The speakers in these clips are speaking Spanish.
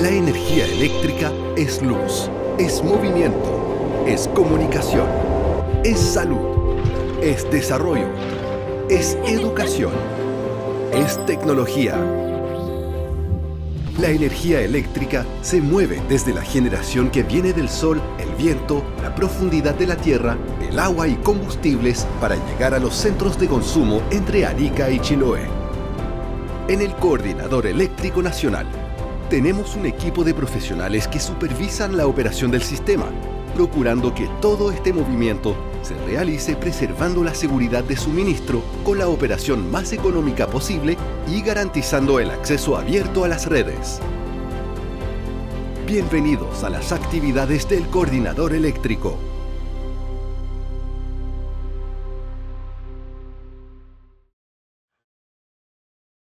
La energía eléctrica es luz, es movimiento, es comunicación, es salud, es desarrollo, es educación, es tecnología. La energía eléctrica se mueve desde la generación que viene del sol, el viento, la profundidad de la tierra, el agua y combustibles para llegar a los centros de consumo entre Arica y Chiloé. En el Coordinador Eléctrico Nacional, tenemos un equipo de profesionales que supervisan la operación del sistema, procurando que todo este movimiento se realice preservando la seguridad de suministro con la operación más económica posible y garantizando el acceso abierto a las redes. Bienvenidos a las actividades del Coordinador Eléctrico.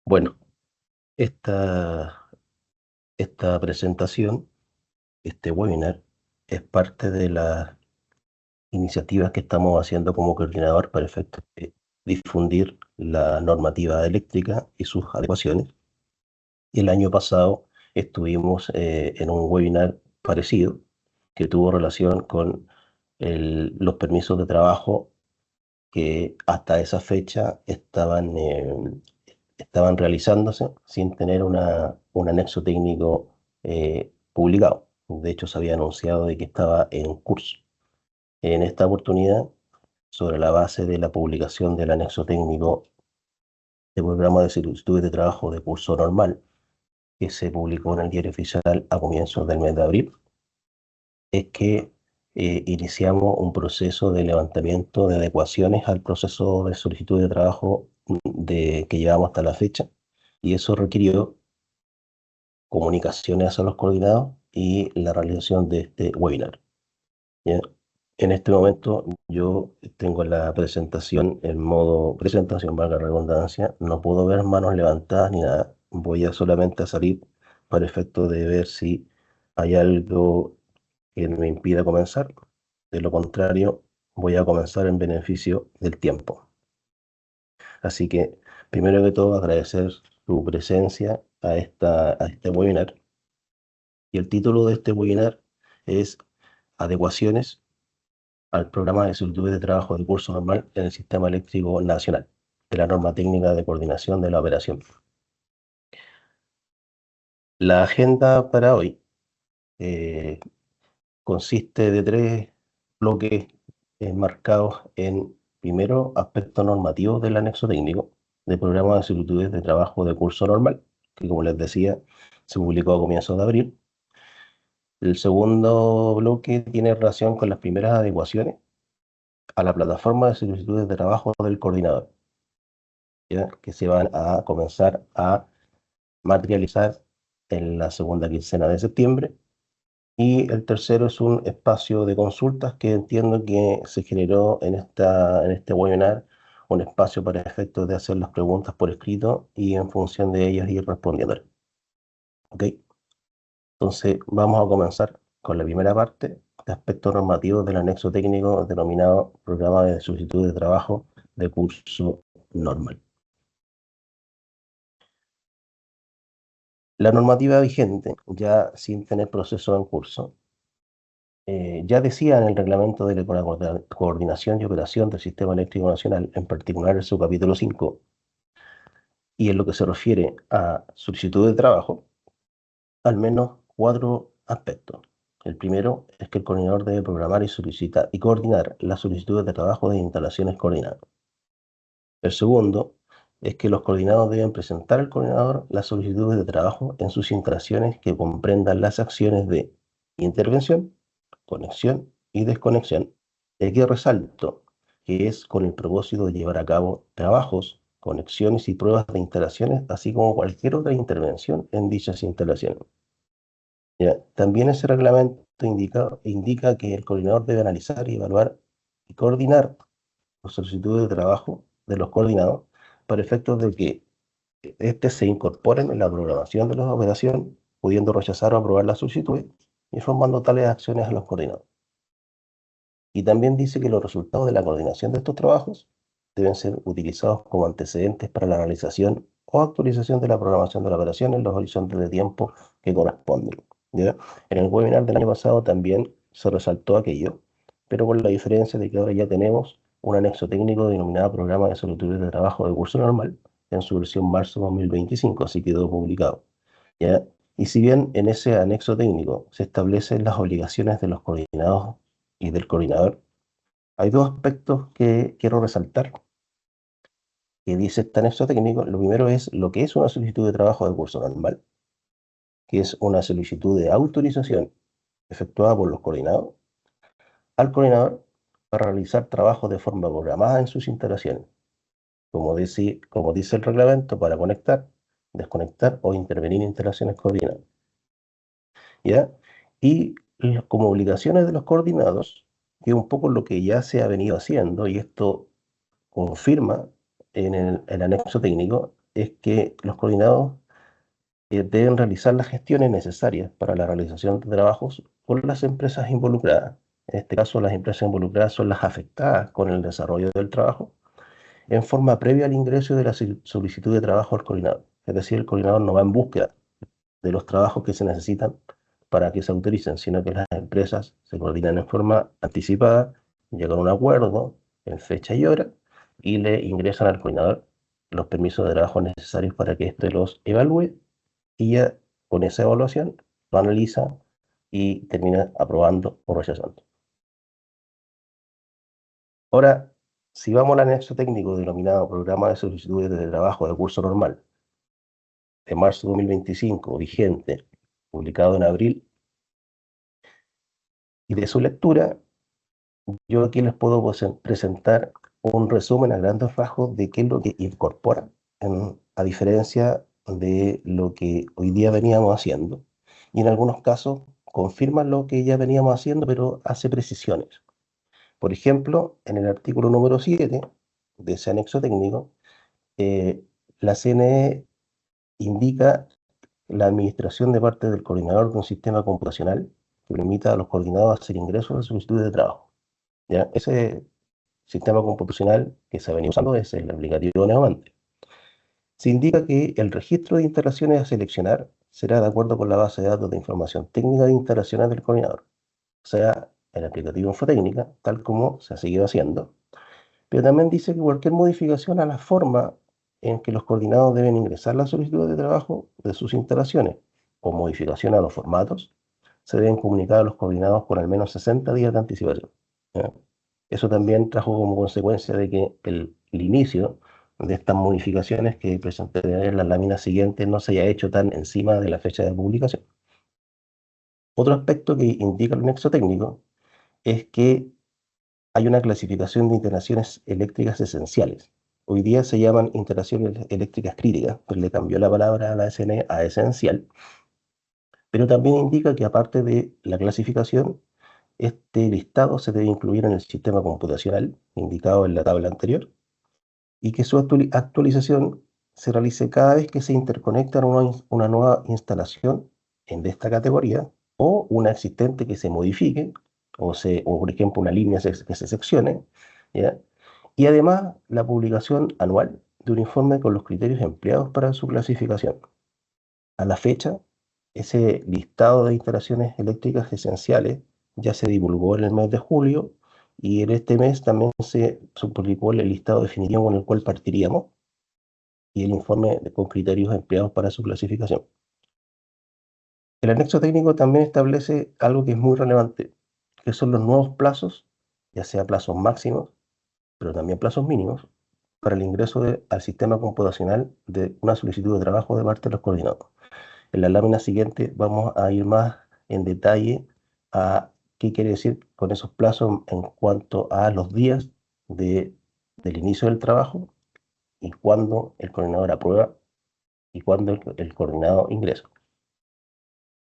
Bueno, esta presentación, este webinar, es parte de las iniciativas que estamos haciendo como coordinador para efectos de difundir la normativa eléctrica y sus adecuaciones. Y el año pasado estuvimos en un webinar parecido que tuvo relación con los permisos de trabajo que hasta esa fecha estaban realizándose sin tener un anexo técnico publicado. De hecho, se había anunciado de que estaba en curso. En esta oportunidad, sobre la base de la publicación del anexo técnico de programa de solicitudes de trabajo de curso normal, que se publicó en el Diario Oficial a comienzos del mes de abril, es que iniciamos un proceso de levantamiento de adecuaciones al proceso de solicitud de trabajo que llevamos hasta la fecha, y eso requirió comunicaciones hacia los coordinados y la realización de este webinar. ¿Ya? En este momento yo tengo la presentación en modo presentación, valga la redundancia, no puedo ver manos levantadas ni nada, voy a solamente a salir para efecto de ver si hay algo que me impida comenzar. De lo contrario, voy a comenzar en beneficio del tiempo. Así que, primero que todo, agradecer su presencia a este webinar. Y el título de este webinar es Adecuaciones al programa de solicitudes de trabajo de curso normal en el Sistema Eléctrico Nacional, de la norma técnica de coordinación de la operación. La agenda para hoy consiste de 3 bloques enmarcados en, primero, aspectos normativos del anexo técnico de programa de solicitudes de trabajo de curso normal, que como les decía, se publicó a comienzos de abril. El segundo bloque tiene relación con las primeras adecuaciones a la plataforma de solicitudes de trabajo del coordinador, ¿ya? Que se van a comenzar a materializar en la segunda quincena de septiembre. Y el tercero es un espacio de consultas que entiendo que se generó en este webinar, un espacio para efectos de hacer las preguntas por escrito y en función de ellas ir respondiendo. ¿Ok? Entonces vamos a comenzar con la primera parte de aspectos normativos del anexo técnico denominado Programa de Solicitud de Trabajo de Curso Normal. La normativa vigente, ya sin tener proceso en curso, ya decía en el reglamento de la coordinación y operación del Sistema Eléctrico Nacional, en particular en su capítulo 5, y en lo que se refiere a solicitud de trabajo, al menos 4 aspectos. El primero es que el coordinador debe programar y coordinar las solicitudes de trabajo de instalaciones coordinadas. El segundo es que los coordinados deben presentar al coordinador las solicitudes de trabajo en sus instalaciones que comprendan las acciones de intervención, conexión y desconexión. Aquí resalto que es con el propósito de llevar a cabo trabajos, conexiones y pruebas de instalaciones, así como cualquier otra intervención en dichas instalaciones. Ya, también ese reglamento indica que el coordinador debe analizar y evaluar y coordinar las solicitudes de trabajo de los coordinados para efectos de que éste se incorporen en la programación de la operación, pudiendo rechazar o aprobar las solicitudes, informando tales acciones a los coordinados. Y también dice que los resultados de la coordinación de estos trabajos deben ser utilizados como antecedentes para la realización o actualización de la programación de la operación en los horizontes de tiempo que corresponden. ¿Ya? En el webinar del año pasado también se resaltó aquello, pero con la diferencia de que ahora ya tenemos un anexo técnico denominado Programa de Solicitudes de Trabajo de Curso Normal en su versión marzo 2025, así quedó publicado. ¿Ya? Y si bien en ese anexo técnico se establecen las obligaciones de los coordinados y del coordinador, hay dos aspectos que quiero resaltar que dice este anexo técnico. Lo primero es lo que es una solicitud de trabajo de curso normal, que es una solicitud de autorización efectuada por los coordinados al coordinador para realizar trabajos de forma programada en sus instalaciones, como dice el reglamento, para conectar, desconectar o intervenir en instalaciones coordinadas. ¿Ya? Y como obligaciones de los coordinados, que es un poco lo que ya se ha venido haciendo, y esto confirma en el anexo técnico, es que los coordinados deben realizar las gestiones necesarias para la realización de trabajos con las empresas involucradas. En este caso, las empresas involucradas son las afectadas con el desarrollo del trabajo en forma previa al ingreso de la solicitud de trabajo al coordinador. Es decir, el coordinador no va en búsqueda de los trabajos que se necesitan para que se autoricen, sino que las empresas se coordinan en forma anticipada, llegan a un acuerdo en fecha y hora y le ingresan al coordinador los permisos de trabajo necesarios para que éste los evalúe y ya con esa evaluación lo analiza y termina aprobando o rechazando. Ahora, si vamos al anexo técnico denominado Programa de Solicitudes de Trabajo de Curso Normal de marzo de 2025, vigente, publicado en abril, y de su lectura, yo aquí les puedo presentar un resumen a grandes rasgos de qué es lo que incorpora, a diferencia de lo que hoy día veníamos haciendo. Y en algunos casos confirma lo que ya veníamos haciendo, pero hace precisiones. Por ejemplo, en el artículo número 7 de ese anexo técnico, la CNE indica la administración de parte del coordinador de un sistema computacional que permita a los coordinados hacer ingresos a solicitudes de trabajo. ¿Ya? Ese sistema computacional que se ha venido usando es el aplicativo Neomante. Se indica que el registro de instalaciones a seleccionar será de acuerdo con la base de datos de información técnica de instalaciones del coordinador, o sea, el aplicativo Infotécnica, tal como se ha seguido haciendo. Pero también dice que cualquier modificación a la forma en que los coordinados deben ingresar las solicitudes de trabajo de sus instalaciones o modificación a los formatos se deben comunicar a los coordinados con al menos 60 días de anticipación. ¿Ya? Eso también trajo como consecuencia de que el inicio de estas modificaciones que presenté en las láminas siguientes no se haya hecho tan encima de la fecha de publicación. Otro aspecto que indica el nexo técnico es que hay una clasificación de instalaciones eléctricas esenciales. Hoy día se llaman instalaciones eléctricas críticas, pues le cambió la palabra a la SN a esencial, pero también indica que aparte de la clasificación, este listado se debe incluir en el sistema computacional indicado en la tabla anterior y que su actualización se realice cada vez que se interconecta una nueva instalación de esta categoría o una existente que se modifique o por ejemplo una línea que se seccione, ¿ya? Y además la publicación anual de un informe con los criterios empleados para su clasificación. A la fecha, ese listado de instalaciones eléctricas esenciales ya se divulgó en el mes de julio y en este mes también se publicó el listado definitivo con el cual partiríamos y el informe con criterios empleados para su clasificación. El anexo técnico también establece algo que es muy relevante, que son los nuevos plazos, ya sea plazos máximos, pero también plazos mínimos, para el ingreso al sistema computacional de una solicitud de trabajo de parte de los coordinados. En la lámina siguiente vamos a ir más en detalle a qué quiere decir con esos plazos en cuanto a los días del inicio del trabajo y cuándo el coordinador aprueba y cuándo el coordinado ingresa.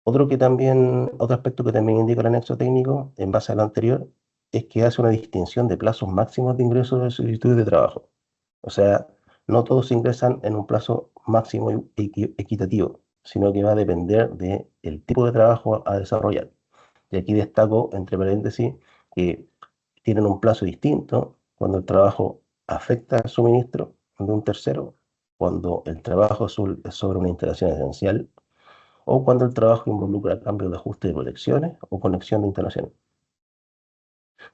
Otro aspecto que también indica el anexo técnico, en base a lo anterior, es que hace una distinción de plazos máximos de ingreso de solicitudes de trabajo. O sea, no todos ingresan en un plazo máximo equitativo, sino que va a depender del tipo de trabajo a desarrollar. Y aquí destaco, entre paréntesis, que tienen un plazo distinto cuando el trabajo afecta al suministro de un tercero cuando el trabajo es sobre una instalación esencial o cuando el trabajo involucra cambios de ajuste de protecciones o conexión de instalaciones.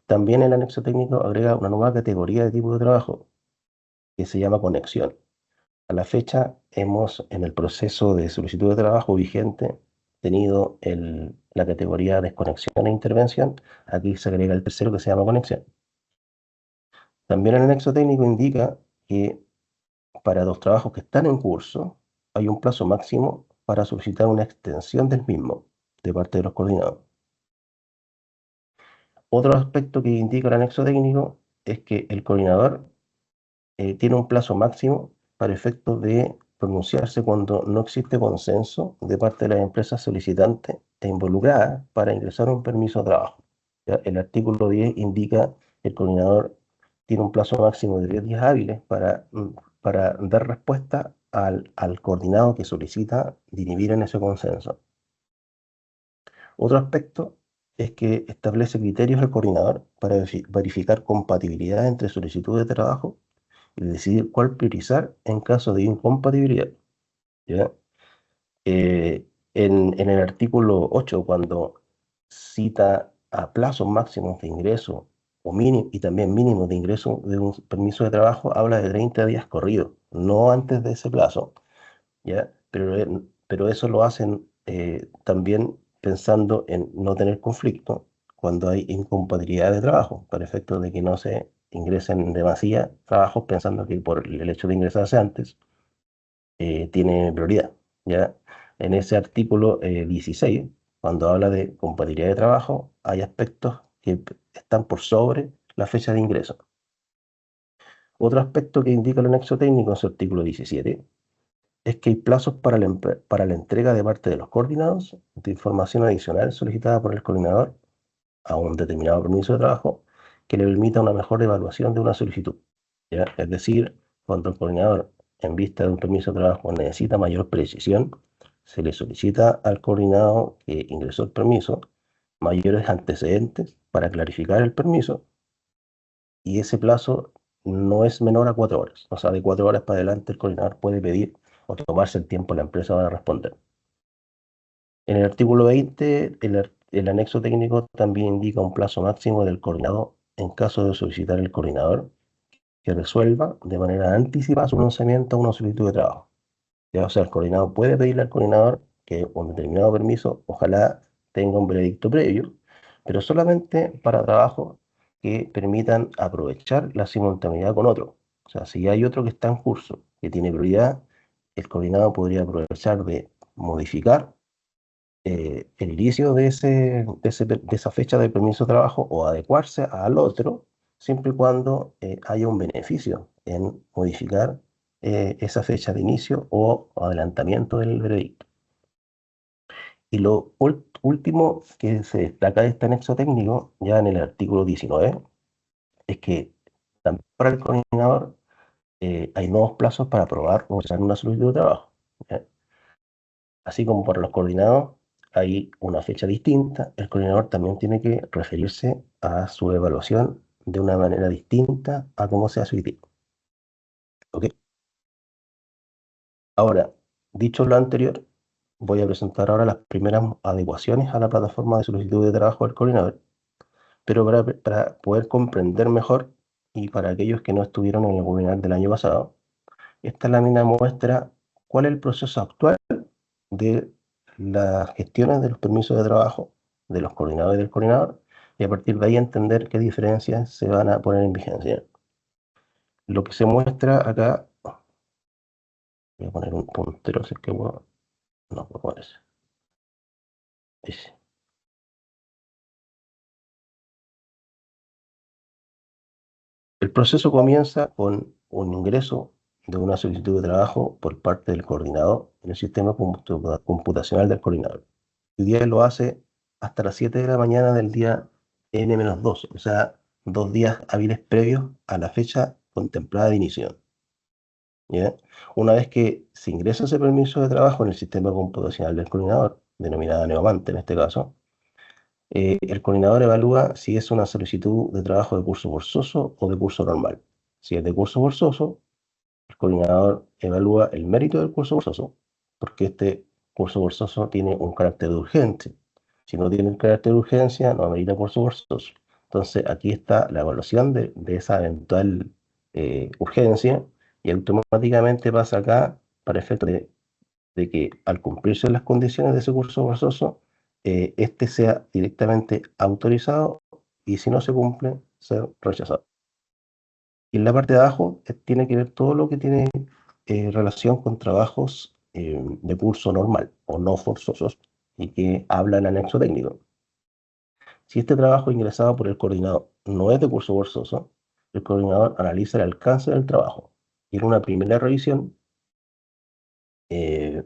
También el anexo técnico agrega una nueva categoría de tipo de trabajo que se llama conexión. A la fecha hemos, en el proceso de solicitud de trabajo vigente, tenido la categoría desconexión e intervención. Aquí se agrega el tercero que se llama conexión. También el anexo técnico indica que para los trabajos que están en curso hay un plazo máximo para solicitar una extensión del mismo de parte de los coordinados. Otro aspecto que indica el anexo técnico es que el coordinador tiene un plazo máximo para efectos de pronunciarse cuando no existe consenso de parte de las empresas solicitantes e involucradas para ingresar un permiso de trabajo. ¿Ya? El artículo 10 indica que el coordinador tiene un plazo máximo de 10 días hábiles para dar respuesta al coordinado que solicita dirimir en ese consenso. Otro aspecto es que establece criterios al coordinador para verificar compatibilidad entre solicitudes de trabajo y decidir cuál priorizar en caso de incompatibilidad. ¿Ya? En el artículo 8, cuando cita a plazos máximos de ingreso y también mínimos de ingreso de un permiso de trabajo, habla de 30 días corridos, no antes de ese plazo. ¿Ya? Pero eso lo hacen también pensando en no tener conflicto cuando hay incompatibilidad de trabajo, para efectos de que no se ingresen demasiados trabajos pensando que por el hecho de ingresarse antes tiene prioridad. ¿Ya? En ese artículo 16, cuando habla de compatibilidad de trabajo, hay aspectos que están por sobre la fecha de ingreso. Otro aspecto que indica el anexo técnico en su artículo 17 es que hay plazos para la entrega de parte de los coordinados de información adicional solicitada por el coordinador a un determinado permiso de trabajo que le permita una mejor evaluación de una solicitud. ¿Ya? Es decir, cuando el coordinador, en vista de un permiso de trabajo, necesita mayor precisión, se le solicita al coordinado que ingresó el permiso mayores antecedentes para clarificar el permiso, y ese plazo no es menor a 4 horas. O sea, de 4 horas para adelante el coordinador puede pedir o tomarse el tiempo la empresa para responder. En el artículo 20, el anexo técnico también indica un plazo máximo del coordinador en caso de solicitar el coordinador que resuelva de manera anticipada su lanzamiento a una solicitud de trabajo. Ya, o sea, el coordinador puede pedirle al coordinador que un determinado permiso, ojalá tenga un veredicto previo, pero solamente para trabajos que permitan aprovechar la simultaneidad con otro. O sea, si hay otro que está en curso, que tiene prioridad, el coordinador podría aprovechar de modificar el inicio de esa fecha de permiso de trabajo o adecuarse al otro, siempre y cuando haya un beneficio en modificar esa fecha de inicio o adelantamiento del veredicto. Y lo último que se destaca de este anexo técnico, ya en el artículo 19, es que también para el coordinador hay nuevos plazos para aprobar o rechazar una solicitud de trabajo. ¿Ya? Así como para los coordinados hay una fecha distinta, el coordinador también tiene que referirse a su evaluación de una manera distinta a cómo se hace hoy día. ¿Ok? Ahora, dicho lo anterior, voy a presentar ahora las primeras adecuaciones a la plataforma de solicitud de trabajo del coordinador, pero para poder comprender mejor y para aquellos que no estuvieron en el webinar del año pasado, esta lámina muestra cuál es el proceso actual de las gestiones de los permisos de trabajo de los coordinadores y del coordinador, y a partir de ahí entender qué diferencias se van a poner en vigencia. Lo que se muestra acá, voy a poner un puntero, si es que puedo, no puedo poner ese. El proceso comienza con un ingreso de una solicitud de trabajo por parte del coordinador en el sistema computacional del coordinador. El día lo hace hasta las 7 de la mañana del día N-2, o sea, 2 días hábiles previos a la fecha contemplada de inicio. ¿Ya? Una vez que se ingresa ese permiso de trabajo en el sistema computacional del coordinador, denominada Neomante en este caso, el coordinador evalúa si es una solicitud de trabajo de curso forzoso o de curso normal. Si es de curso forzoso, coordinador evalúa el mérito del curso forzoso, porque este curso forzoso tiene un carácter de urgencia. Si no tiene el carácter de urgencia, no amerita curso forzoso. Entonces, aquí está la evaluación de esa eventual urgencia y automáticamente pasa acá para efecto de que al cumplirse las condiciones de ese curso forzoso, este sea directamente autorizado y si no se cumple, ser rechazado. Y en la parte de abajo tiene que ver todo lo que tiene relación con trabajos de curso normal o no forzosos y que habla el anexo técnico. Si este trabajo ingresado por el coordinador no es de curso forzoso, el coordinador analiza el alcance del trabajo y en una primera revisión eh,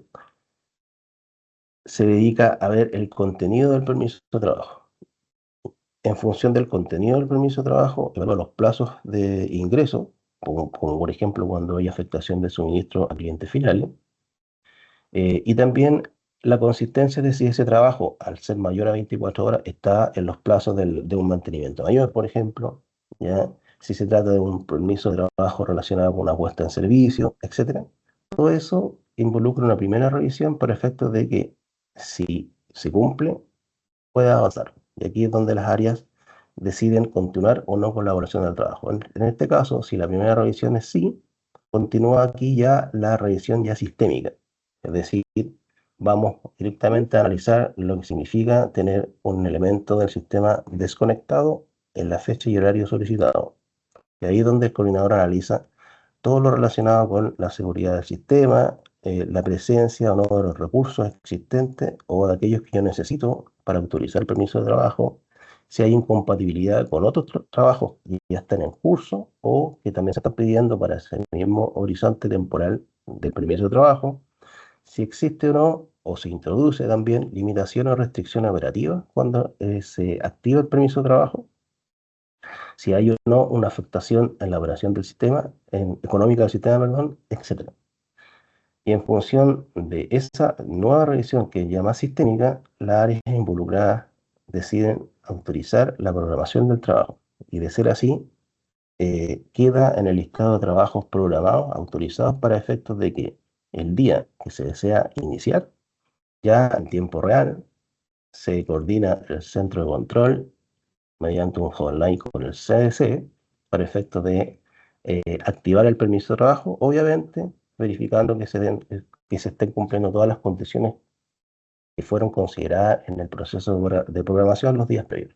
se dedica a ver el contenido del permiso de trabajo. En función del contenido del permiso de trabajo, evalúa los plazos de ingreso, como por ejemplo cuando hay afectación de suministro a clientes finales, y también la consistencia de si ese trabajo, al ser mayor a 24 horas, está en los plazos de un mantenimiento mayor, por ejemplo, ¿ya? Si se trata de un permiso de trabajo relacionado con una puesta en servicio, etcétera. Todo eso involucra una primera revisión para efectos de que si se cumple, pueda avanzar. Y aquí es donde las áreas deciden continuar o no con la evaluación del trabajo. En este caso, si la primera revisión es sí, continúa aquí ya la revisión ya sistémica. Es decir, vamos directamente a analizar lo que significa tener un elemento del sistema desconectado en la fecha y horario solicitado. Y ahí es donde el coordinador analiza todo lo relacionado con la seguridad del sistema, la presencia o no de los recursos existentes o de aquellos que yo necesito para autorizar el permiso de trabajo, si hay incompatibilidad con otros trabajos que ya están en curso o que también se están pidiendo para ese mismo horizonte temporal del permiso de trabajo, si existe o no, o se introduce también limitaciones o restricciones operativas cuando se activa el permiso de trabajo, si hay o no una afectación en la operación del sistema, económica del sistema, perdón, etcétera. Y en función de esa nueva revisión que es ya más sistémica, las áreas involucradas deciden autorizar la programación del trabajo. Y de ser así, queda en el listado de trabajos programados, autorizados para efectos de que el día que se desea iniciar, ya en tiempo real, se coordina el centro de control mediante un hotline con el CDC para efectos de activar el permiso de trabajo, obviamente verificando que se estén cumpliendo todas las condiciones que fueron consideradas en el proceso de programación los días previos.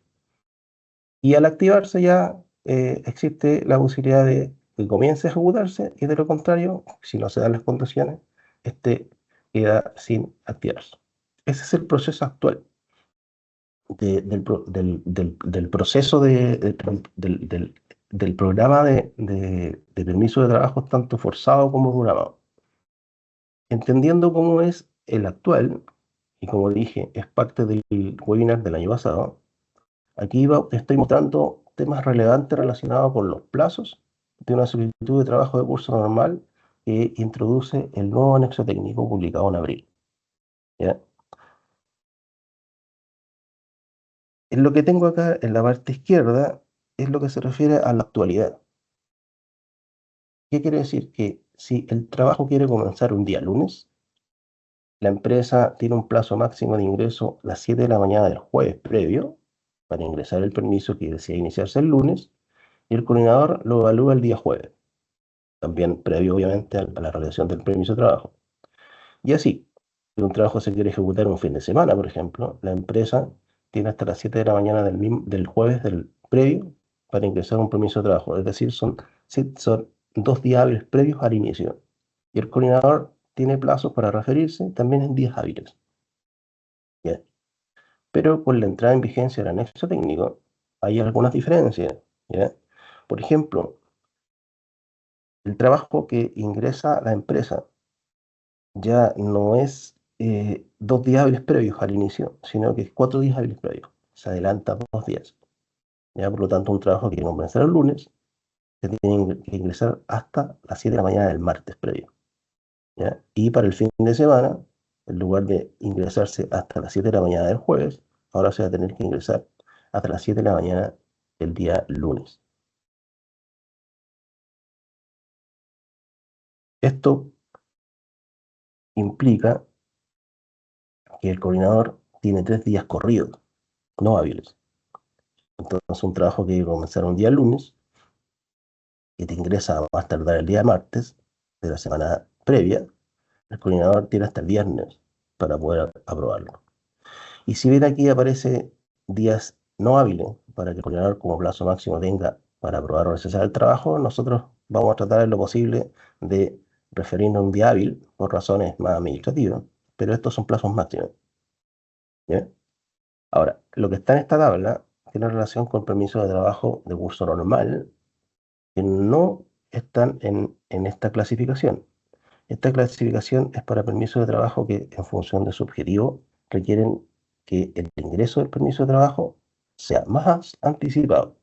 Y al activarse ya existe la posibilidad de que comience a ejecutarse y de lo contrario, si no se dan las condiciones, este queda sin activarse. Ese es el proceso actual del proceso del programa de permiso de trabajo, tanto forzado como programado. Entendiendo cómo es el actual, y como dije, es parte del webinar del año pasado, aquí estoy mostrando temas relevantes relacionados con los plazos de una solicitud de trabajo de curso normal que introduce el nuevo anexo técnico publicado en abril. ¿Ya? En lo que tengo acá en la parte izquierda es lo que se refiere a la actualidad. ¿Qué quiere decir? Que si el trabajo quiere comenzar un día lunes, la empresa tiene un plazo máximo de ingreso a las 7 de la mañana del jueves previo para ingresar el permiso que desea iniciarse el lunes y el coordinador lo evalúa el día jueves, también previo obviamente a la realización del permiso de trabajo. Y así, si un trabajo se quiere ejecutar un fin de semana, por ejemplo, la empresa tiene hasta las 7 de la mañana del jueves del previo para ingresar un permiso de trabajo. Es decir, son 2 días hábiles previos al inicio. Y el coordinador tiene plazos para referirse también en días hábiles. ¿Ya? Pero con la entrada en vigencia del anexo técnico hay algunas diferencias. ¿Ya? Por ejemplo, el trabajo que ingresa la empresa ya no es 2 días hábiles previos al inicio, sino que es 4 días hábiles previos. Se adelanta 2 días. ¿Ya? Por lo tanto, un trabajo que quiere comenzar el lunes se tiene que ingresar hasta las 7 de la mañana del martes previo. ¿Ya? Y para el fin de semana, en lugar de ingresarse hasta las 7 de la mañana del jueves, ahora se va a tener que ingresar hasta las 7 de la mañana del día lunes. Esto implica que el coordinador tiene 3 días corridos, no hábiles. Entonces, un trabajo que comenzar un día lunes, que te ingresa a más tardar el día martes de la semana previa, el coordinador tiene hasta el viernes para poder aprobarlo. Y si bien aquí aparece días no hábiles para que el coordinador como plazo máximo tenga para aprobar o rechazar el trabajo, nosotros vamos a tratar en lo posible de referirnos a un día hábil por razones más administrativas, pero estos son plazos máximos. ¿Bien? Ahora, lo que está en esta tabla tiene relación con permisos de trabajo de curso normal que no están en esta clasificación. Esta clasificación es para permisos de trabajo que, en función de su objetivo, requieren que el ingreso del permiso de trabajo sea más anticipado.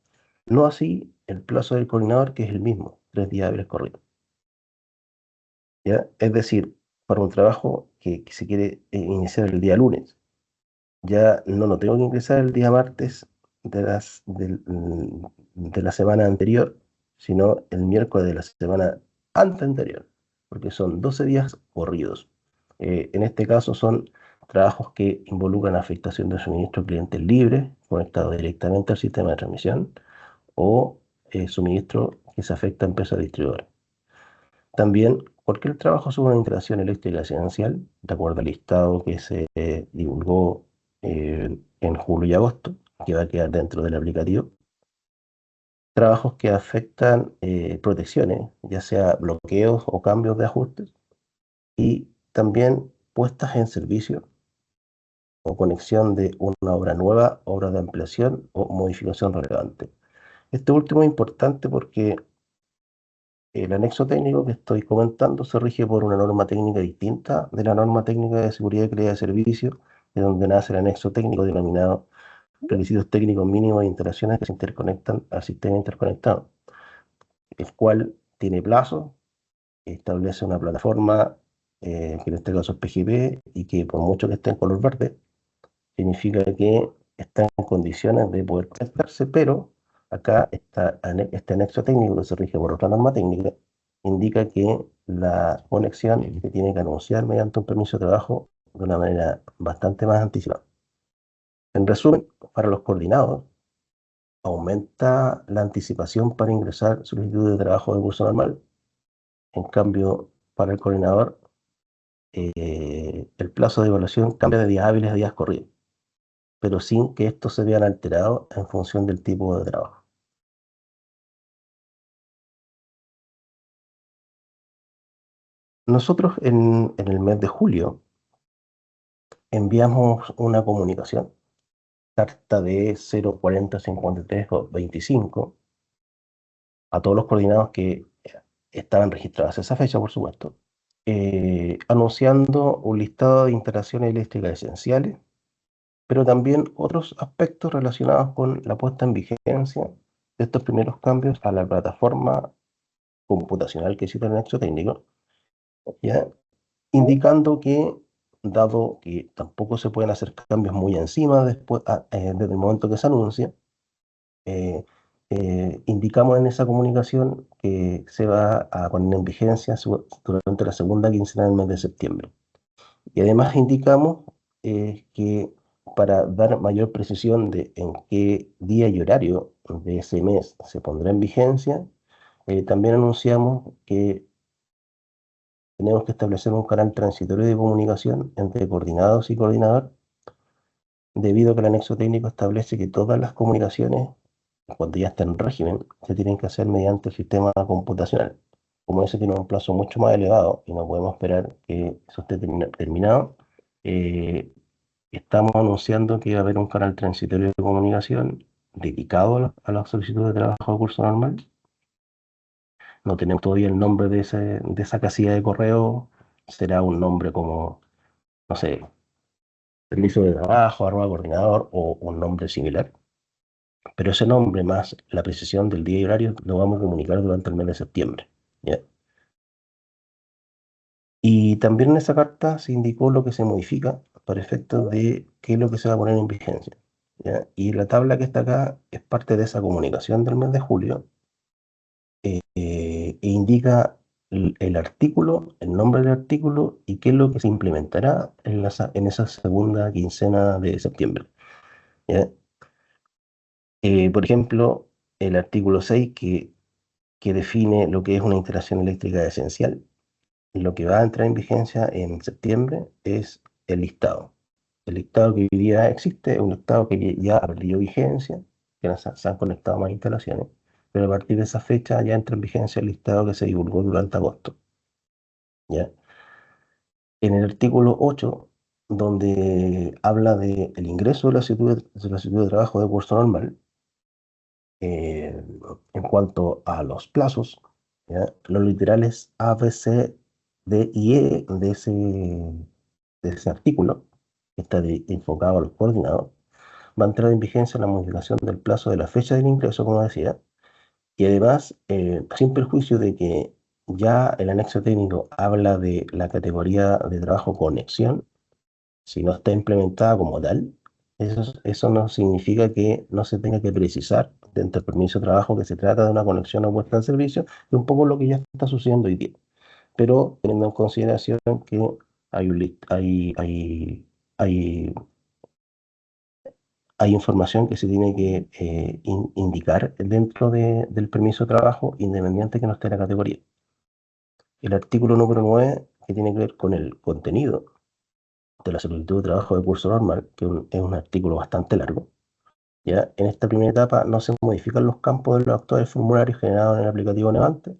No así el plazo del coordinador, que es el mismo, 3 días hábiles corridos. ¿Ya? Es decir, para un trabajo que se quiere iniciar el día lunes, ya no lo tengo que ingresar el día martes de la semana anterior, sino el miércoles de la semana anterior, porque son 12 días corridos. En este caso son trabajos que involucran afectación de suministro a clientes libres, conectados directamente al sistema de transmisión, o suministro que se afecta a empresas distribuidoras. También cualquier trabajo sobre una instalación eléctrica residencial, de acuerdo al listado que se divulgó en julio y agosto, que va a quedar dentro del aplicativo. Trabajos que afectan protecciones, ya sea bloqueos o cambios de ajustes, y también puestas en servicio o conexión de una obra nueva, obra de ampliación o modificación relevante. Este último es importante porque el anexo técnico que estoy comentando se rige por una norma técnica distinta de la norma técnica de seguridad y calidad de servicio, de donde nace el anexo técnico denominado requisitos técnicos mínimos de instalaciones que se interconectan al sistema interconectado, el cual tiene plazo, establece una plataforma, que en este caso es PGP, y que por mucho que esté en color verde, significa que está en condiciones de poder conectarse, pero acá este anexo técnico que se rige por otra norma técnica indica que la conexión se tiene que anunciar mediante un permiso de trabajo de una manera bastante más anticipada. En resumen, para los coordinados, aumenta la anticipación para ingresar solicitud de trabajo de curso normal. En cambio, para el coordinador, el plazo de evaluación cambia de días hábiles a días corridos, pero sin que estos se vean alterados en función del tipo de trabajo. Nosotros en el mes de julio enviamos una comunicación, carta de 0405325, a todos los coordinados que estaban registrados a esa fecha, por supuesto, anunciando un listado de instalaciones eléctricas esenciales, pero también otros aspectos relacionados con la puesta en vigencia de estos primeros cambios a la plataforma computacional que cita el anexo técnico, ¿ya? Indicando que, dado que tampoco se pueden hacer cambios muy encima después, desde el momento que se anuncia, eh, indicamos en esa comunicación que se va a poner en vigencia durante la segunda quincena del mes de septiembre. Y además indicamos que para dar mayor precisión de en qué día y horario de ese mes se pondrá en vigencia, también anunciamos que tenemos que establecer un canal transitorio de comunicación entre coordinados y coordinador, debido a que el anexo técnico establece que todas las comunicaciones, cuando ya estén en régimen, se tienen que hacer mediante el sistema computacional. Como ese tiene un plazo mucho más elevado y no podemos esperar que eso esté terminado, eh, estamos anunciando que va a haber un canal transitorio de comunicación dedicado a la solicitud de trabajo de curso normal. No tenemos todavía el nombre de esa casilla de correo. Será un nombre como, no sé, permiso de trabajo, @coordinador o un nombre similar. Pero ese nombre más la precisión del día y horario lo vamos a comunicar durante el mes de septiembre, ¿ya? Y también en esa carta se indicó lo que se modifica para efectos de qué es lo que se va a poner en vigencia, ¿ya? Y la tabla que está acá es parte de esa comunicación del mes de julio, e indica el artículo, el nombre del artículo y qué es lo que se implementará en esa segunda quincena de septiembre. ¿Ya? Por ejemplo, el artículo 6 que define lo que es una instalación eléctrica esencial. Lo que va a entrar en vigencia en septiembre es el listado. El listado que hoy día existe es un listado que ya ha perdido vigencia, que no se han conectado más instalaciones, pero a partir de esa fecha ya entra en vigencia el listado que se divulgó durante agosto. ¿Ya? En el artículo 8, donde habla del ingreso de la solicitud de trabajo de curso normal, en cuanto a los plazos, ¿ya? Los literales A, B, C, D y E de ese artículo, que está enfocado a los coordinados, va a entrar en vigencia la modificación del plazo de la fecha del ingreso, como decía, y además, sin perjuicio de que ya el anexo técnico habla de la categoría de trabajo conexión, si no está implementada como tal, eso no significa que no se tenga que precisar dentro del permiso de trabajo que se trata de una conexión o puesta en servicio, que es un poco lo que ya está sucediendo hoy día. Pero teniendo en consideración que hay, hay, hay información que se tiene que indicar dentro del permiso de trabajo, independiente que no esté en la categoría. El artículo número 9, que tiene que ver con el contenido de la solicitud de trabajo de curso normal, que es un artículo bastante largo. ¿Ya? En esta primera etapa no se modifican los campos de los actuales formularios generados en el aplicativo Nevante,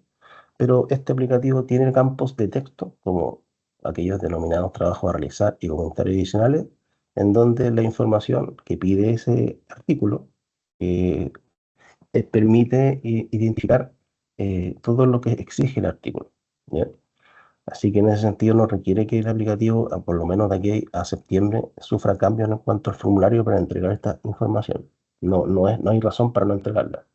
pero este aplicativo tiene campos de texto, como aquellos denominados trabajo a realizar y comentarios adicionales, en donde la información que pide ese artículo eh, permite identificar todo lo que exige el artículo. ¿Ya? Así que en ese sentido no requiere que el aplicativo, por lo menos de aquí a septiembre, sufra cambios en cuanto al formulario para entregar esta información. No hay razón para no entregarla.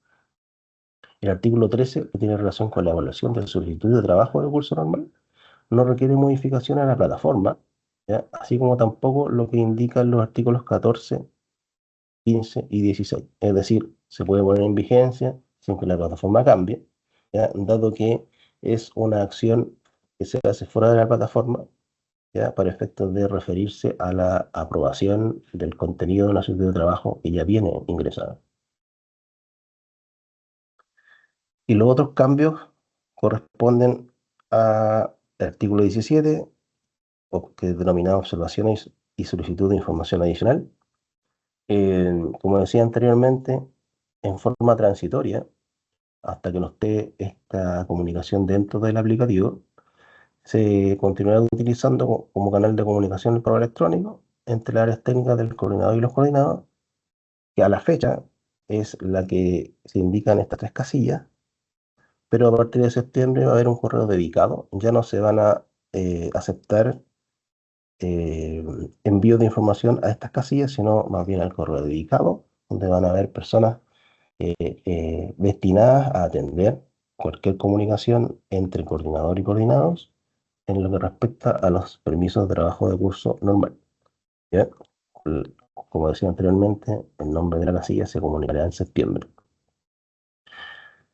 El artículo 13, que tiene relación con la evaluación de la solicitud de trabajo de curso normal, no requiere modificación a la plataforma, ¿ya? Así como tampoco lo que indican los artículos 14, 15 y 16. Es decir, se puede poner en vigencia sin que la plataforma cambie, ¿ya? Dado que es una acción que se hace fuera de la plataforma, ¿ya? Para efectos de referirse a la aprobación del contenido de una solicitud de trabajo que ya viene ingresada. Y los otros cambios corresponden al artículo 17, que es denominado observaciones y solicitud de información adicional. Como decía anteriormente, en forma transitoria, hasta que no esté esta comunicación dentro del aplicativo, se continuará utilizando como canal de comunicación el correo electrónico entre las áreas técnicas del coordinador y los coordinados, que a la fecha es la que se indica en estas tres casillas, pero a partir de septiembre va a haber un correo dedicado. Ya no se van a aceptar envíos de información a estas casillas, sino más bien al correo dedicado, donde van a haber personas destinadas a atender cualquier comunicación entre coordinador y coordinados en lo que respecta a los permisos de trabajo de curso normal. ¿Ya? Como decía anteriormente, el nombre de la casilla se comunicará en septiembre.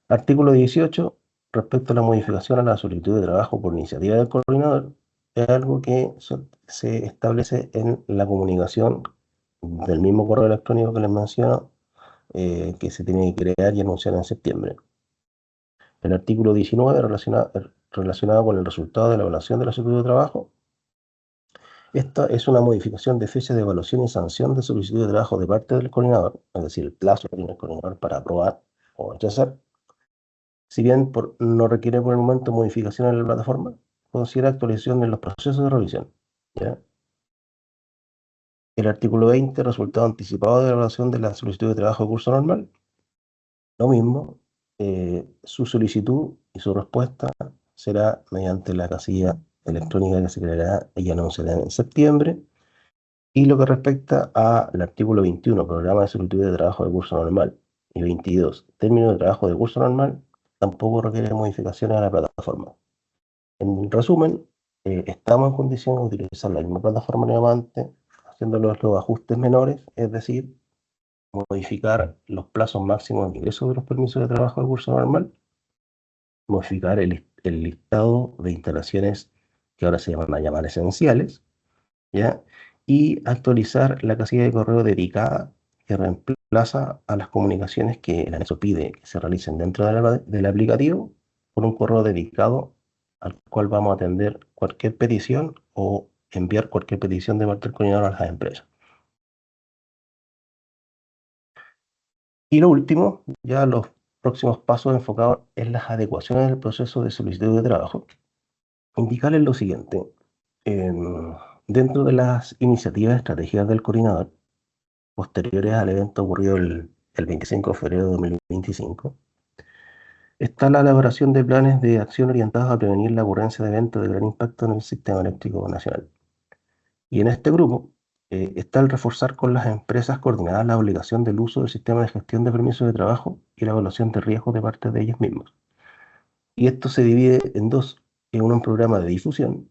Artículo 18, respecto a la modificación a la solicitud de trabajo por iniciativa del coordinador, es algo que se establece en la comunicación del mismo correo electrónico que les menciono, que se tiene que crear y anunciar en septiembre. El artículo 19, relacionado con el resultado de la evaluación de la solicitud de trabajo, esta es una modificación de fecha de evaluación y sanción de solicitud de trabajo de parte del coordinador, es decir, el plazo que tiene el coordinador para aprobar o rechazar. Si bien no requiere por el momento modificación en la plataforma, considera actualización en los procesos de revisión. ¿Ya? El artículo 20, resultado anticipado de la evaluación de la solicitud de trabajo de curso normal. Lo mismo, su solicitud y su respuesta será mediante la casilla electrónica que se creará y anunciará en septiembre. Y lo que respecta al artículo 21, programa de solicitud de trabajo de curso normal, y 22, término de trabajo de curso normal, tampoco requiere modificaciones a la plataforma. En resumen, estamos en condiciones de utilizar la misma plataforma nuevamente, haciendo los ajustes menores, es decir, modificar los plazos máximos de ingreso de los permisos de trabajo de curso normal, modificar el listado de instalaciones que ahora se van a llamar esenciales, ¿ya? Y actualizar la casilla de correo dedicada que reemplaza a las comunicaciones que el anexo pide que se realicen dentro del aplicativo por un correo dedicado al cual vamos a atender cualquier petición o enviar cualquier petición de parte del coordinador a las empresas. Y lo último, ya los próximos pasos enfocados en las adecuaciones del proceso de solicitud de trabajo. Indicarles lo siguiente. em, Dentro de las iniciativas estratégicas del coordinador, posteriores al evento ocurrido el 25 de febrero de 2025, está la elaboración de planes de acción orientados a prevenir la ocurrencia de eventos de gran impacto en el sistema eléctrico nacional. Y en este grupo está el reforzar con las empresas coordinadas la obligación del uso del sistema de gestión de permisos de trabajo y la evaluación de riesgos de parte de ellos mismos. Y esto se divide en dos, en un programa de difusión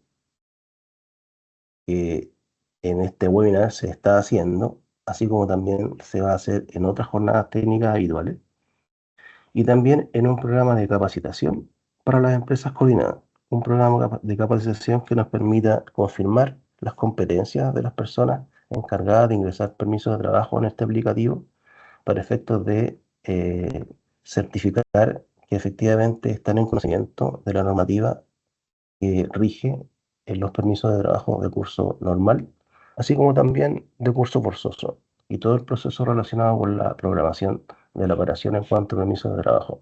que en este webinar se está haciendo, así como también se va a hacer en otras jornadas técnicas habituales, y también en un programa de capacitación para las empresas coordinadas, un programa de capacitación que nos permita confirmar las competencias de las personas encargadas de ingresar permisos de trabajo en este aplicativo para efectos de certificar que efectivamente están en conocimiento de la normativa que rige en los permisos de trabajo de curso normal, así como también de curso forzoso, y todo el proceso relacionado con la programación de la operación en cuanto a permisos de trabajo.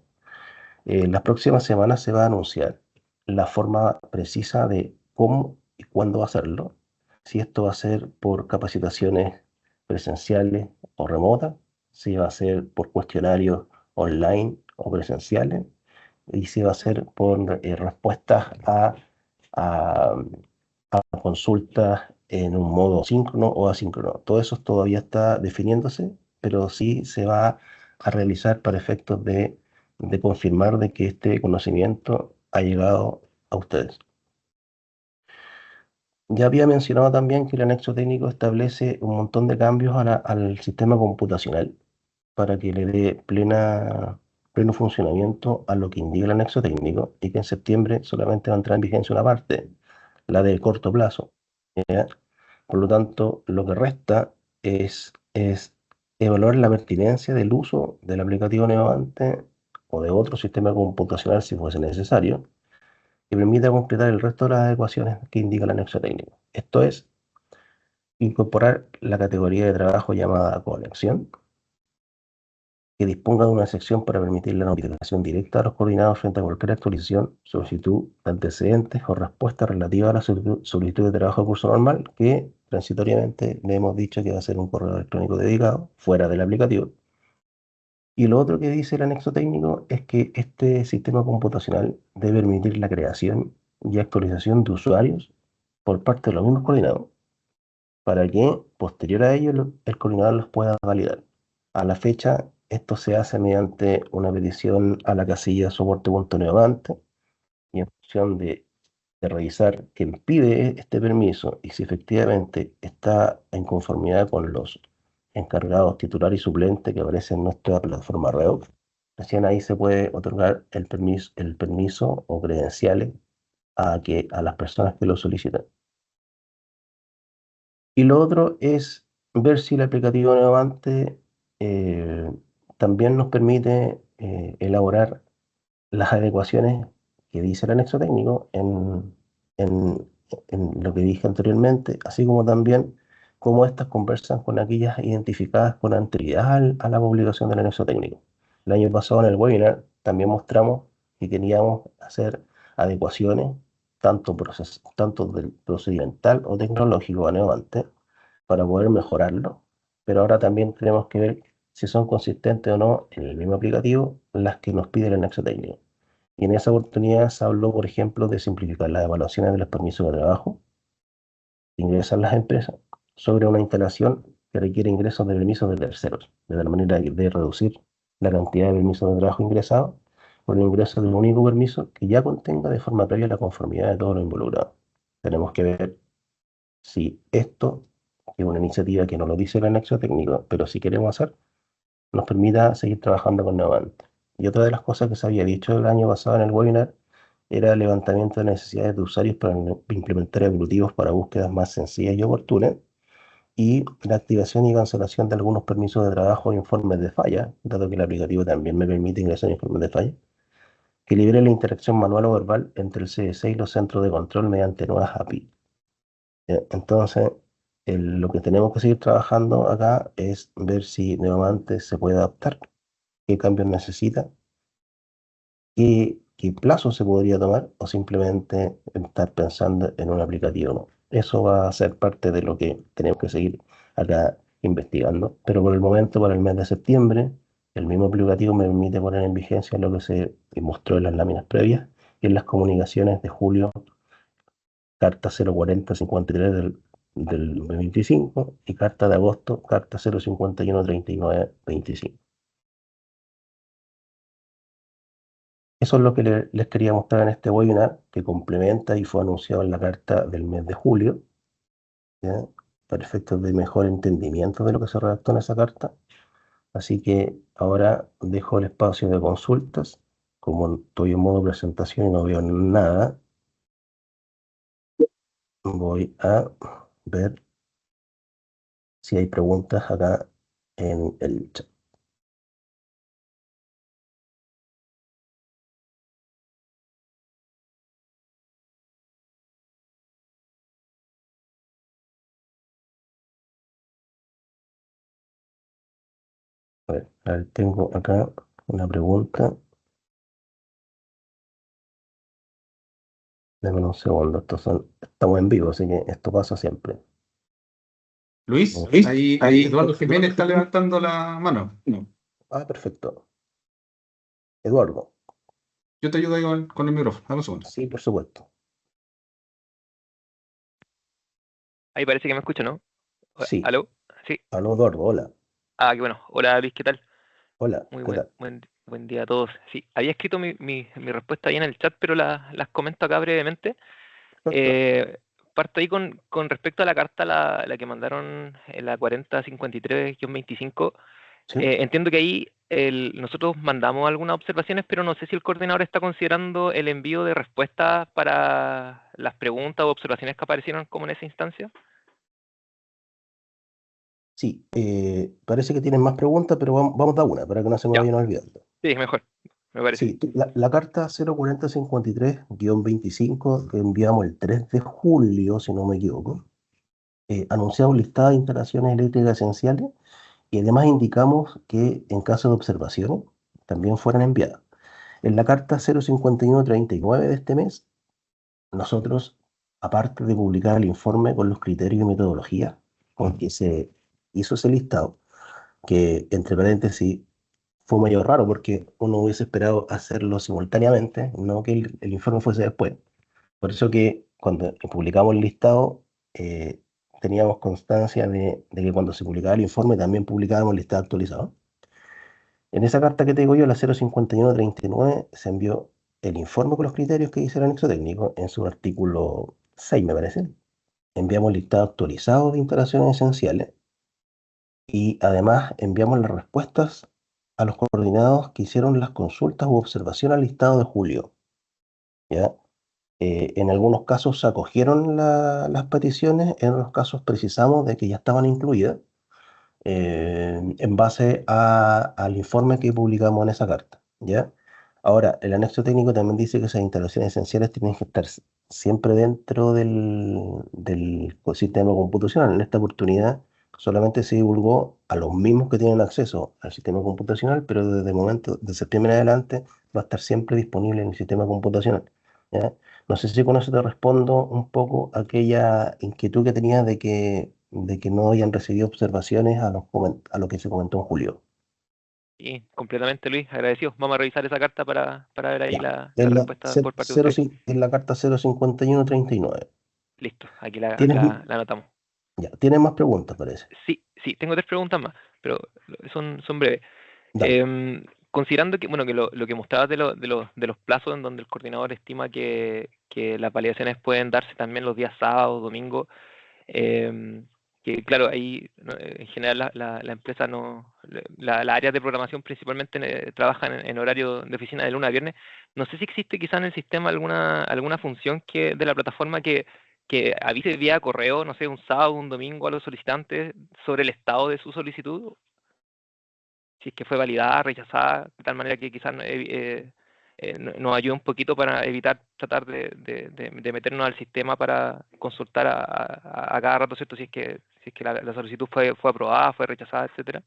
En las próximas semanas se va a anunciar la forma precisa de cómo y cuándo hacerlo, si esto va a ser por capacitaciones presenciales o remotas, si va a ser por cuestionarios online o presenciales, y si va a ser por respuestas a, a consultas en un modo síncrono o asíncrono. Todo eso todavía está definiéndose, pero sí se va a realizar para efectos de confirmar de que este conocimiento ha llegado a ustedes. Ya había mencionado también que el anexo técnico establece un montón de cambios al sistema computacional para que le dé pleno funcionamiento a lo que indica el anexo técnico y que en septiembre solamente va a entrar en vigencia una parte, la de corto plazo. ¿Ya? Por lo tanto, lo que resta es evaluar la pertinencia del uso del aplicativo Neovante o de otro sistema computacional si fuese necesario, que permita completar el resto de las adecuaciones que indica el anexo técnico. Esto es, incorporar la categoría de trabajo llamada conexión, que disponga de una sección para permitir la notificación directa a los coordinados frente a cualquier actualización, solicitud de antecedentes o respuesta relativa a la solicitud de trabajo de curso normal, que transitoriamente le hemos dicho que va a ser un correo electrónico dedicado fuera del aplicativo. Y lo otro que dice el anexo técnico es que este sistema computacional debe permitir la creación y actualización de usuarios por parte de los mismos coordinados, para que posterior a ello el coordinador los pueda validar. A la fecha, esto se hace mediante una petición a la casilla soporte.neovante y en función de revisar quién pide este permiso y si efectivamente está en conformidad con los encargados titular y suplente que aparecen en nuestra plataforma Redox, recién ahí se puede otorgar el permiso o credenciales a las personas que lo solicitan. Y lo otro es ver si el aplicativo Neovante también nos permite elaborar las adecuaciones que dice el anexo técnico en, en lo que dije anteriormente, así como también cómo estas conversan con aquellas identificadas con anterioridad a la publicación del anexo técnico. El año pasado en el webinar también mostramos que queríamos hacer adecuaciones tanto del procedimental o tecnológico a Neovante para poder mejorarlo, pero ahora también tenemos que ver si son consistentes o no en el mismo aplicativo las que nos pide el anexo técnico. Y en esa oportunidad se habló, por ejemplo, de simplificar las evaluaciones de los permisos de trabajo que ingresan las empresas sobre una instalación que requiere ingresos de permisos de terceros, de tal manera de reducir la cantidad de permisos de trabajo ingresados por el ingreso de un único permiso que ya contenga de forma previa la conformidad de todos los involucrados. Tenemos que ver si esto, que es una iniciativa que no lo dice el anexo técnico, pero si queremos hacer, nos permita seguir trabajando con Novant. Y otra de las cosas que se había dicho el año pasado en el webinar era el levantamiento de necesidades de usuarios para implementar evolutivos para búsquedas más sencillas y oportunas, y la activación y cancelación de algunos permisos de trabajo e informes de falla, dado que el aplicativo también me permite ingresar informes de falla, que libere la interacción manual o verbal entre el CDC y los centros de control mediante nuevas API. Entonces, lo que tenemos que seguir trabajando acá es ver si nuevamente se puede adaptar, qué cambios necesita, qué plazo se podría tomar, o simplemente estar pensando en un aplicativo, ¿no? Eso va a ser parte de lo que tenemos que seguir acá investigando. Pero por el momento, para el mes de septiembre, el mismo aplicativo me permite poner en vigencia lo que se mostró en las láminas previas y en las comunicaciones de julio, carta 04053 del 2025, y carta de agosto, carta 0513925. Eso es lo que les quería mostrar en este webinar, que complementa y fue anunciado en la carta del mes de julio, ¿ya? Para efectos de mejor entendimiento de lo que se redactó en esa carta. Así que ahora dejo el espacio de consultas. Como estoy en modo presentación y no veo nada, voy a ver si hay preguntas acá en el chat. A ver, tengo acá una pregunta. Dame un segundo, estamos en vivo, así que esto pasa siempre. Luis, Luis, ahí Eduardo Jiménez está levantando la mano. no. Perfecto. Eduardo. Yo te ayudo ahí con el micrófono. Dame un segundo. Sí, por supuesto. Ahí parece que me escucha, ¿no? Sí. ¿Aló? Sí. Aló, Eduardo, hola. Qué bueno. Hola, Luis, ¿qué tal? Hola, Muy ¿qué tal? buen día a todos. Sí, había escrito mi respuesta ahí en el chat, pero las comento acá brevemente. Parto ahí con respecto a la carta, la que mandaron en la 4053-25. Sí. Entiendo que ahí nosotros mandamos algunas observaciones, pero no sé si el coordinador está considerando el envío de respuestas para las preguntas o observaciones que aparecieron como en esa instancia. Sí, parece que tienen más preguntas, pero vamos a una para que no se me Ya. vayan olvidando. Sí, mejor, me parece. Sí, la carta 04053-25 que enviamos el 3 de julio, si no me equivoco, anunciamos un listado de instalaciones eléctricas esenciales, y además indicamos que en caso de observaciones también fueran enviadas. En la carta 05139 de este mes, nosotros, aparte de publicar el informe con los criterios y metodología con que se hizo ese listado, que entre paréntesis fue medio raro porque uno hubiese esperado hacerlo simultáneamente, no que el informe fuese después. Por eso que cuando publicamos el listado, teníamos constancia de que cuando se publicaba el informe también publicábamos el listado actualizado. En esa carta que te digo yo, la 05139, se envió el informe con los criterios que dice el anexo técnico en su artículo 6, me parece. Enviamos el listado actualizado de instalaciones esenciales, y además enviamos las respuestas a los coordinados que hicieron las consultas u observaciones al listado de julio, ¿ya? En algunos casos se acogieron las peticiones, en otros casos precisamos de que ya estaban incluidas, en base al informe que publicamos en esa carta, ¿ya? Ahora, el anexo técnico también dice que esas instalaciones esenciales tienen que estar siempre dentro del sistema computacional. En esta oportunidad solamente se divulgó a los mismos que tienen acceso al sistema computacional, pero desde el momento de septiembre en adelante va a estar siempre disponible en el sistema computacional, ¿ya? No sé si con eso te respondo un poco aquella inquietud que tenías de que no hayan recibido observaciones a lo que se comentó en julio. Sí, completamente, Luis, agradecido. Vamos a revisar esa carta para ver ahí Ya. la En la, respuesta por parte de ustedes. en la carta 05139. Listo, aquí la ¿Tienes, anotamos. ya, ¿tienes más preguntas, parece? Sí, tengo 3 preguntas más, pero son breves. Dale. Considerando que, bueno, que lo que mostrabas de los plazos en donde el coordinador estima que las validaciones pueden darse también los días sábados, domingos, que claro, ahí en general la empresa la área de programación principalmente trabajan en horario de oficina de lunes a viernes. No sé si existe quizá en el sistema alguna función de la plataforma que avise vía correo, no sé, un sábado, un domingo a los solicitantes sobre el estado de su solicitud, si es que fue validada, rechazada, de tal manera que quizás nos ayude un poquito para evitar tratar de meternos al sistema para consultar a cada rato, ¿cierto? Si es que la solicitud fue aprobada, fue rechazada, etcétera.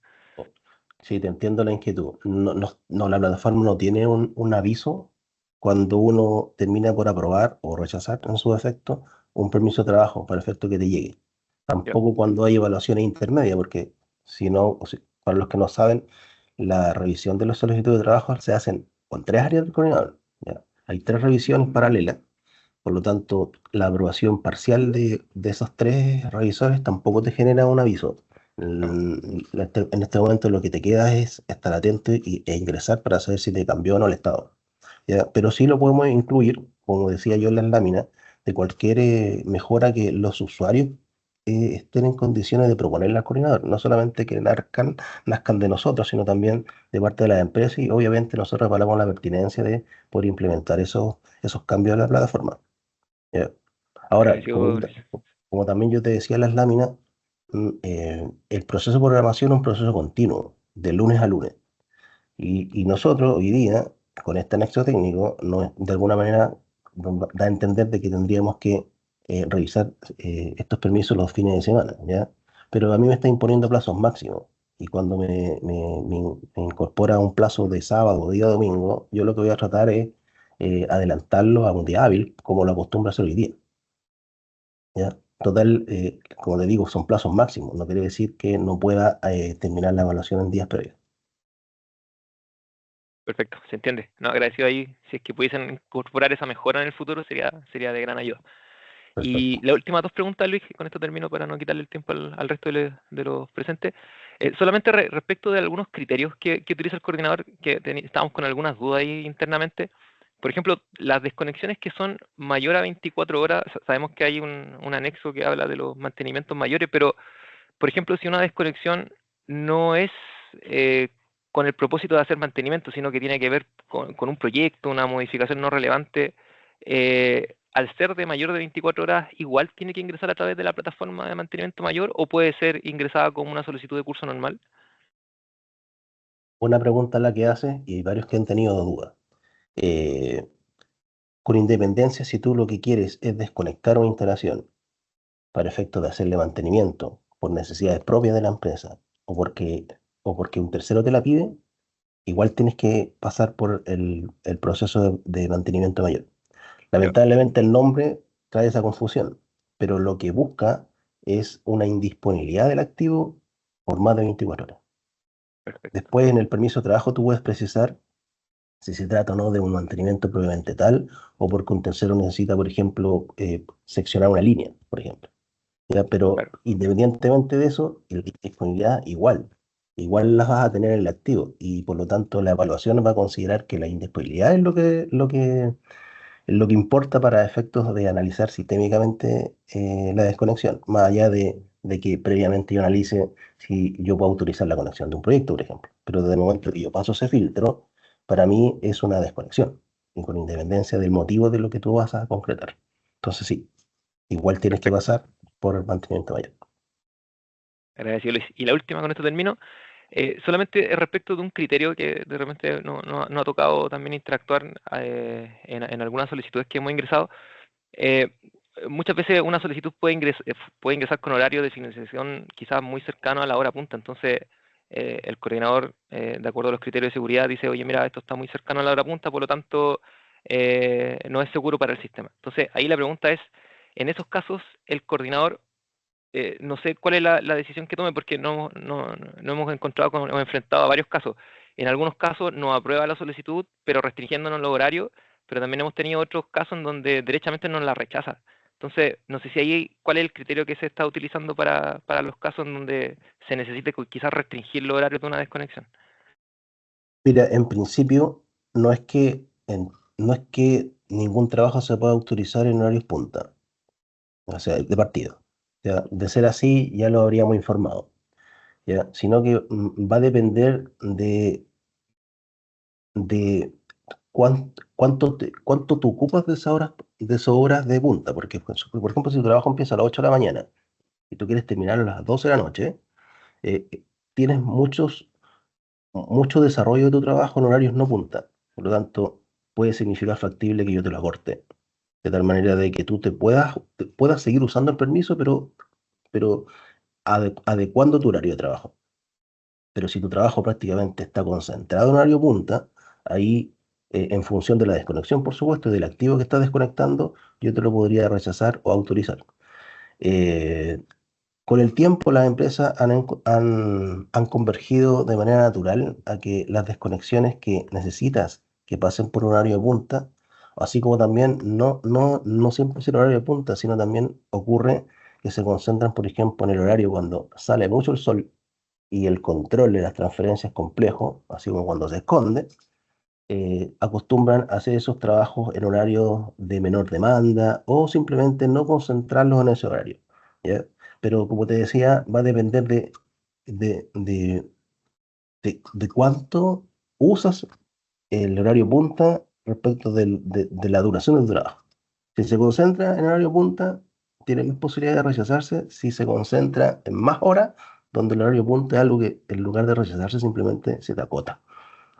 Sí, te entiendo la inquietud. No, la plataforma no tiene un aviso cuando uno termina por aprobar o rechazar en su defecto un permiso de trabajo para efecto que te llegue. Tampoco cuando hay evaluaciones intermedias, porque si no, para los que no saben, la revisión de las solicitudes de trabajo se hacen con 3 áreas del coordinador. ¿Ya? Hay 3 revisiones paralelas, por lo tanto, la aprobación parcial de esos 3 revisores tampoco te genera un aviso. En este momento lo que te queda es estar atento e ingresar para saber si te cambió o no el estado. ¿Ya? Pero sí lo podemos incluir, como decía yo en las láminas, de cualquier mejora que los usuarios estén en condiciones de proponerle al coordinador. No solamente que nazcan de nosotros, sino también de parte de las empresas, y obviamente nosotros evaluamos la pertinencia de poder implementar esos cambios en la plataforma. ¿Ya? Ahora, como también yo te decía en las láminas, el proceso de programación es un proceso continuo, de lunes a lunes. Y nosotros hoy día, con este anexo técnico, de alguna manera da a entender de que tendríamos que revisar estos permisos los fines de semana, ¿ya? Pero a mí me está imponiendo plazos máximos. Y cuando me incorpora un plazo de sábado o día domingo, yo lo que voy a tratar es adelantarlo a un día hábil, como lo acostumbro a hacer hoy día. ¿Ya? Total, como te digo, son plazos máximos. No quiere decir que no pueda terminar la evaluación en días previos. Perfecto, se entiende. No, agradecido ahí. Si es que pudiesen incorporar esa mejora en el futuro, sería de gran ayuda. Perfecto. Y las últimas 2 preguntas, Luis, con esto termino para no quitarle el tiempo al resto de los presentes. Solamente respecto de algunos criterios que utiliza el coordinador, que estábamos con algunas dudas ahí internamente. Por ejemplo, las desconexiones que son mayor a 24 horas, sabemos que hay un anexo que habla de los mantenimientos mayores, pero, por ejemplo, si una desconexión no es con el propósito de hacer mantenimiento, sino que tiene que ver con un proyecto, una modificación no relevante, al ser de mayor de 24 horas, igual tiene que ingresar a través de la plataforma de mantenimiento mayor, o puede ser ingresada como una solicitud de curso normal. Una pregunta la que hace, y hay varios que han tenido dudas. Con independencia, si tú lo que quieres es desconectar una instalación para efectos de hacerle mantenimiento por necesidades propias de la empresa o porque un tercero te la pide, igual tienes que pasar por el proceso de mantenimiento mayor. Lamentablemente el nombre trae esa confusión, pero lo que busca es una indisponibilidad del activo por más de 24 horas. Perfecto. Después, en el permiso de trabajo, tú puedes precisar si se trata o no de un mantenimiento propiamente tal, o porque un tercero necesita, por ejemplo, seccionar una línea, por ejemplo. ¿Ya? Pero Claro. independientemente de eso, la disponibilidad igual las vas a tener en el activo, y por lo tanto la evaluación va a considerar que la indisponibilidad es lo que importa para efectos de analizar sistémicamente la desconexión, más allá de que previamente yo analice si yo puedo autorizar la conexión de un proyecto, por ejemplo. Pero desde el momento que yo paso ese filtro, para mí es una desconexión, y con independencia del motivo de lo que tú vas a concretar. Entonces sí, igual tienes que pasar por el mantenimiento mayor. Agradecido, Luis. Y la última, con esto termino. Solamente respecto de un criterio que de repente no ha tocado también interactuar en algunas solicitudes que hemos ingresado. Muchas veces una solicitud puede ingresar con horario de finalización quizás muy cercano a la hora punta. Entonces, el coordinador, de acuerdo a los criterios de seguridad, dice, oye, mira, esto está muy cercano a la hora punta, por lo tanto, no es seguro para el sistema. Entonces, ahí la pregunta es, en esos casos, el coordinador, no sé cuál es la decisión que tome, porque no hemos encontrado o enfrentado a varios casos. En algunos casos nos aprueba la solicitud, pero restringiéndonos los horarios, pero también hemos tenido otros casos en donde derechamente nos la rechaza. Entonces, no sé si ahí cuál es el criterio que se está utilizando para los casos en donde se necesite quizás restringir los horarios de una desconexión. Mira, en principio, no es que ningún trabajo se pueda autorizar en horarios punta, o sea, de partido. ¿ya? De ser así, ya lo habríamos informado, ¿ya? Sino que va a depender de cuánto tú ocupas de esas horas de punta. Porque, pues, por ejemplo, si tu trabajo empieza a las 8 de la mañana y tú quieres terminar a las 12 de la noche, tienes mucho desarrollo de tu trabajo en horarios no punta. Por lo tanto, puede significar factible que yo te lo acorte. De tal manera de que tú te puedas seguir usando el permiso, pero adecuando tu horario de trabajo. Pero si tu trabajo prácticamente está concentrado en horario punta, ahí, en función de la desconexión, por supuesto, y del activo que estás desconectando, yo te lo podría rechazar o autorizar. Eh, con el tiempo, las empresas han convergido de manera natural a que las desconexiones que necesitas que pasen por un horario de punta, así como también no siempre es el horario de punta, sino también ocurre que se concentran, por ejemplo, en el horario cuando sale mucho el sol y el control de las transferencias es complejo, así como cuando se esconde, acostumbran a hacer esos trabajos en horarios de menor demanda o simplemente no concentrarlos en ese horario, ¿ya? Pero como te decía, va a depender de, de, de cuánto usas el horario punta respecto de la duración del trabajo. Si se concentra en horario punta, tiene más posibilidad de rechazarse si se concentra en más horas, donde el horario punta es algo que en lugar de rechazarse simplemente se te acota.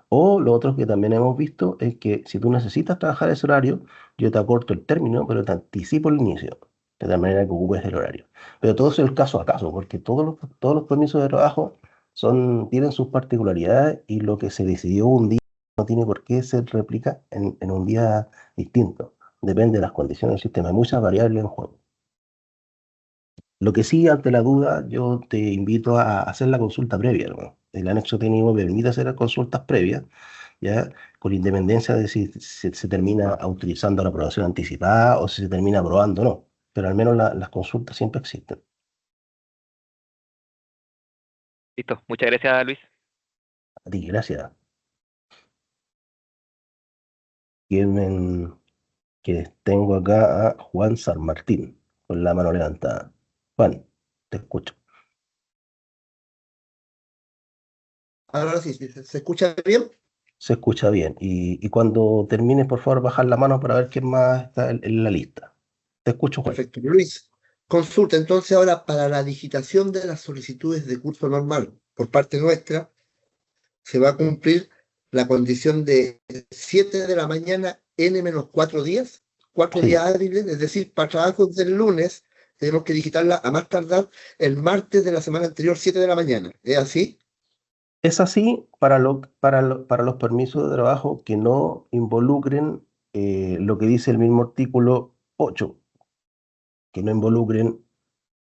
O lo otro que también hemos visto es que si tú necesitas trabajar ese horario, yo te acorto el término, pero te anticipo el inicio, de tal manera que ocupes el horario. Pero todo eso es el caso a caso, porque todos los permisos de trabajo tienen sus particularidades y lo que se decidió un día no tiene por qué se replica en un día distinto. Depende de las condiciones del sistema. Hay muchas variables en juego. Lo que sí, ante la duda, yo te invito a hacer la consulta previa, hermano. El anexo técnico permite hacer las consultas previas, ¿ya? Con independencia de si se termina autorizando la aprobación anticipada o si se termina aprobando o no. Pero al menos las consultas siempre existen. Listo. Muchas gracias, Luis. A ti, gracias. Que tengo acá a Juan San Martín, con la mano levantada. Juan, te escucho. Ahora sí, ¿se escucha bien? Se escucha bien. Y cuando termines, por favor, bajar la mano para ver quién más está en la lista. Te escucho, Juan. Perfecto. Luis, consulta entonces ahora para la digitación de las solicitudes de curso normal por parte nuestra, se va a cumplir la condición de 7 de la mañana N-4 días, 4 Sí. días hábiles, es decir, para trabajos del lunes tenemos que digitarla a más tardar el martes de la semana anterior, 7 de la mañana. ¿Es así? Es así para los permisos de trabajo que no involucren lo que dice el mismo artículo 8, que no involucren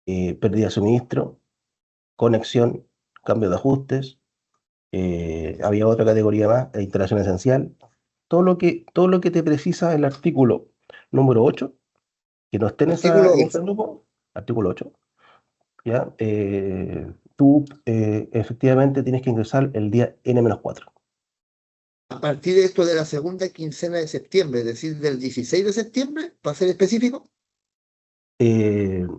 pérdida de suministro, conexión, cambio de ajustes, había otra categoría más, instalación esencial. Todo lo que te precisa el artículo número 8, que no esté en Artículo ese 8. grupo, artículo 8, ¿ya? Tú efectivamente tienes que ingresar el día N-4. A partir de esto de la segunda quincena de septiembre, es decir, del 16 de septiembre, para ser específico. En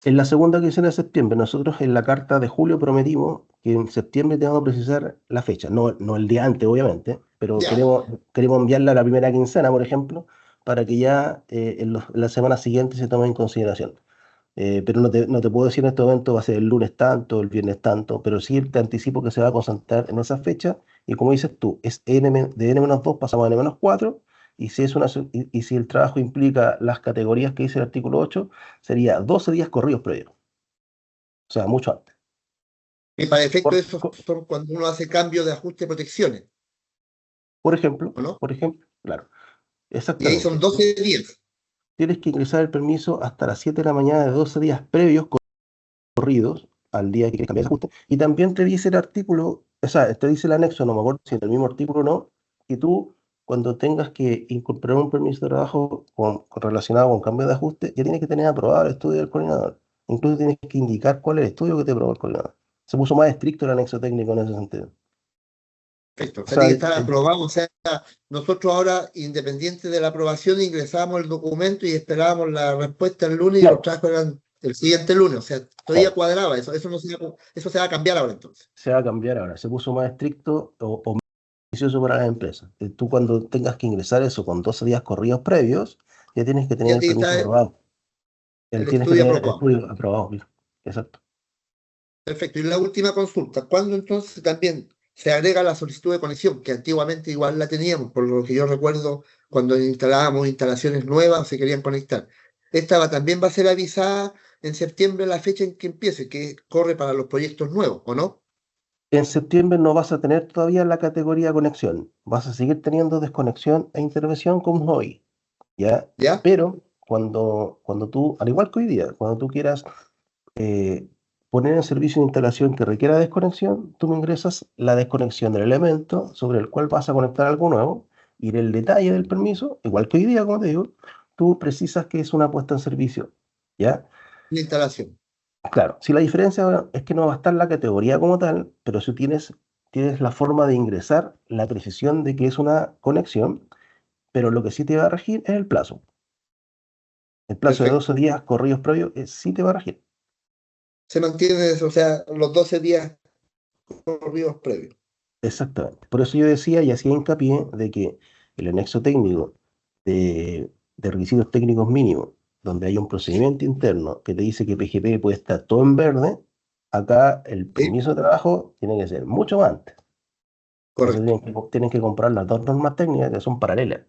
la segunda quincena de septiembre, nosotros en la carta de julio prometimos que en septiembre te vamos a precisar la fecha, no el día antes, obviamente, pero Ya. queremos enviarla a la primera quincena, por ejemplo, para que ya en la semana siguiente se tome en consideración. Pero no te puedo decir en este momento va a ser el lunes tanto, el viernes tanto, pero sí te anticipo que se va a concentrar en esa fecha y como dices tú, es de N-2 pasamos a N-4 y si el trabajo implica las categorías que dice el artículo 8, sería 12 días corridos previos, o sea, mucho antes. Y para efecto Por, de eso son cuando uno hace cambio de ajuste de protecciones, por ejemplo, ¿o no? claro, Y ahí exactamente. son 12 días. Tienes que ingresar el permiso hasta las 7 de la mañana de 12 días previos corridos al día que quieres cambiar de ajuste. Y también te dice el artículo, o sea, te dice el anexo, no me acuerdo si en el mismo artículo o no, que tú, cuando tengas que incorporar un permiso de trabajo relacionado con cambio de ajuste, ya tienes que tener aprobado el estudio del coordinador. Incluso tienes que indicar cuál es el estudio que te aprobó el coordinador. Se puso más estricto el anexo técnico en ese sentido. Perfecto. O O sea, sea, tiene que estar aprobado. O sea, nosotros ahora, independiente de la aprobación, ingresamos el documento y esperábamos la respuesta el lunes y los claro, trabajos eran el siguiente lunes, o sea, todavía Claro. cuadraba eso, eso se va a cambiar ahora entonces. Se va a cambiar ahora, se puso más estricto o más beneficioso para las empresas. Tú cuando tengas que ingresar eso con 12 días corridos previos, ya tienes que tener Ya el tiene que permiso estar aprobado. el Tienes que estudio tener el aprobado. estudio aprobado, mira. Exacto. Perfecto. Y la última consulta, ¿cuándo entonces también se agrega la solicitud de conexión? Que antiguamente igual la teníamos, por lo que yo recuerdo cuando instalábamos instalaciones nuevas o se querían conectar. También va a ser avisada en septiembre la fecha en que empiece, que corre para los proyectos nuevos, ¿o no? En septiembre no vas a tener todavía la categoría conexión. Vas a seguir teniendo desconexión e intervención como hoy. ¿Ya? ¿Ya? Pero cuando tú, al igual que hoy día, cuando tú quieras poner en servicio una instalación que requiera desconexión, tú me ingresas la desconexión del elemento sobre el cual vas a conectar algo nuevo y en el detalle del permiso, igual que hoy día, como te digo, tú precisas que es una puesta en servicio. ¿Ya? La instalación. Claro, si la diferencia es que no va a estar la categoría como tal, pero si tienes la forma de ingresar la precisión de que es una conexión, pero lo que sí te va a regir es el plazo. El plazo de Perfecto. 12 días corridos previos sí te va a regir. Se mantiene eso, o sea, los 12 días corridos previos. Exactamente. Por eso yo decía y hacía hincapié de que el anexo técnico de requisitos técnicos mínimos, donde hay un procedimiento interno que te dice que PGP puede estar todo en verde, acá el ¿Sí? permiso de trabajo tiene que ser mucho más antes. Entonces Correcto. tienen que comprar las dos normas técnicas que son paralelas.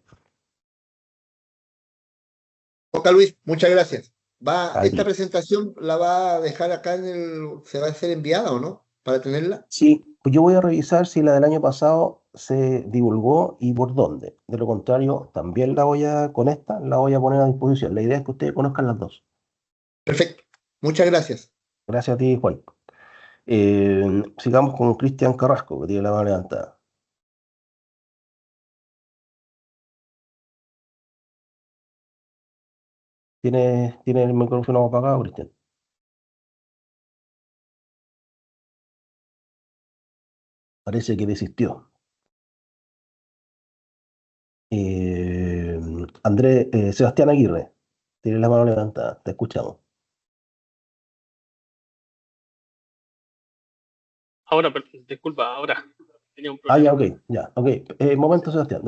Oca Luis, muchas gracias. Esta Aquí. presentación la va a dejar acá ¿se va a ser enviada o no? Para tenerla. Sí, pues yo voy a revisar si la del año pasado se divulgó y por dónde. De lo contrario, también con esta, la voy a poner a disposición. La idea es que ustedes conozcan las dos. Perfecto. Muchas gracias. Gracias a ti, Juan. Sigamos con Cristian Carrasco, que tiene la mano levantada. ¿Tiene el micrófono apagado, Cristian? Parece que desistió. Sebastián Aguirre, tiene la mano levantada. Te escuchamos. Ahora, disculpa, ahora tenía un Ya, problema. ok, ya, ok. Momento, Sebastián.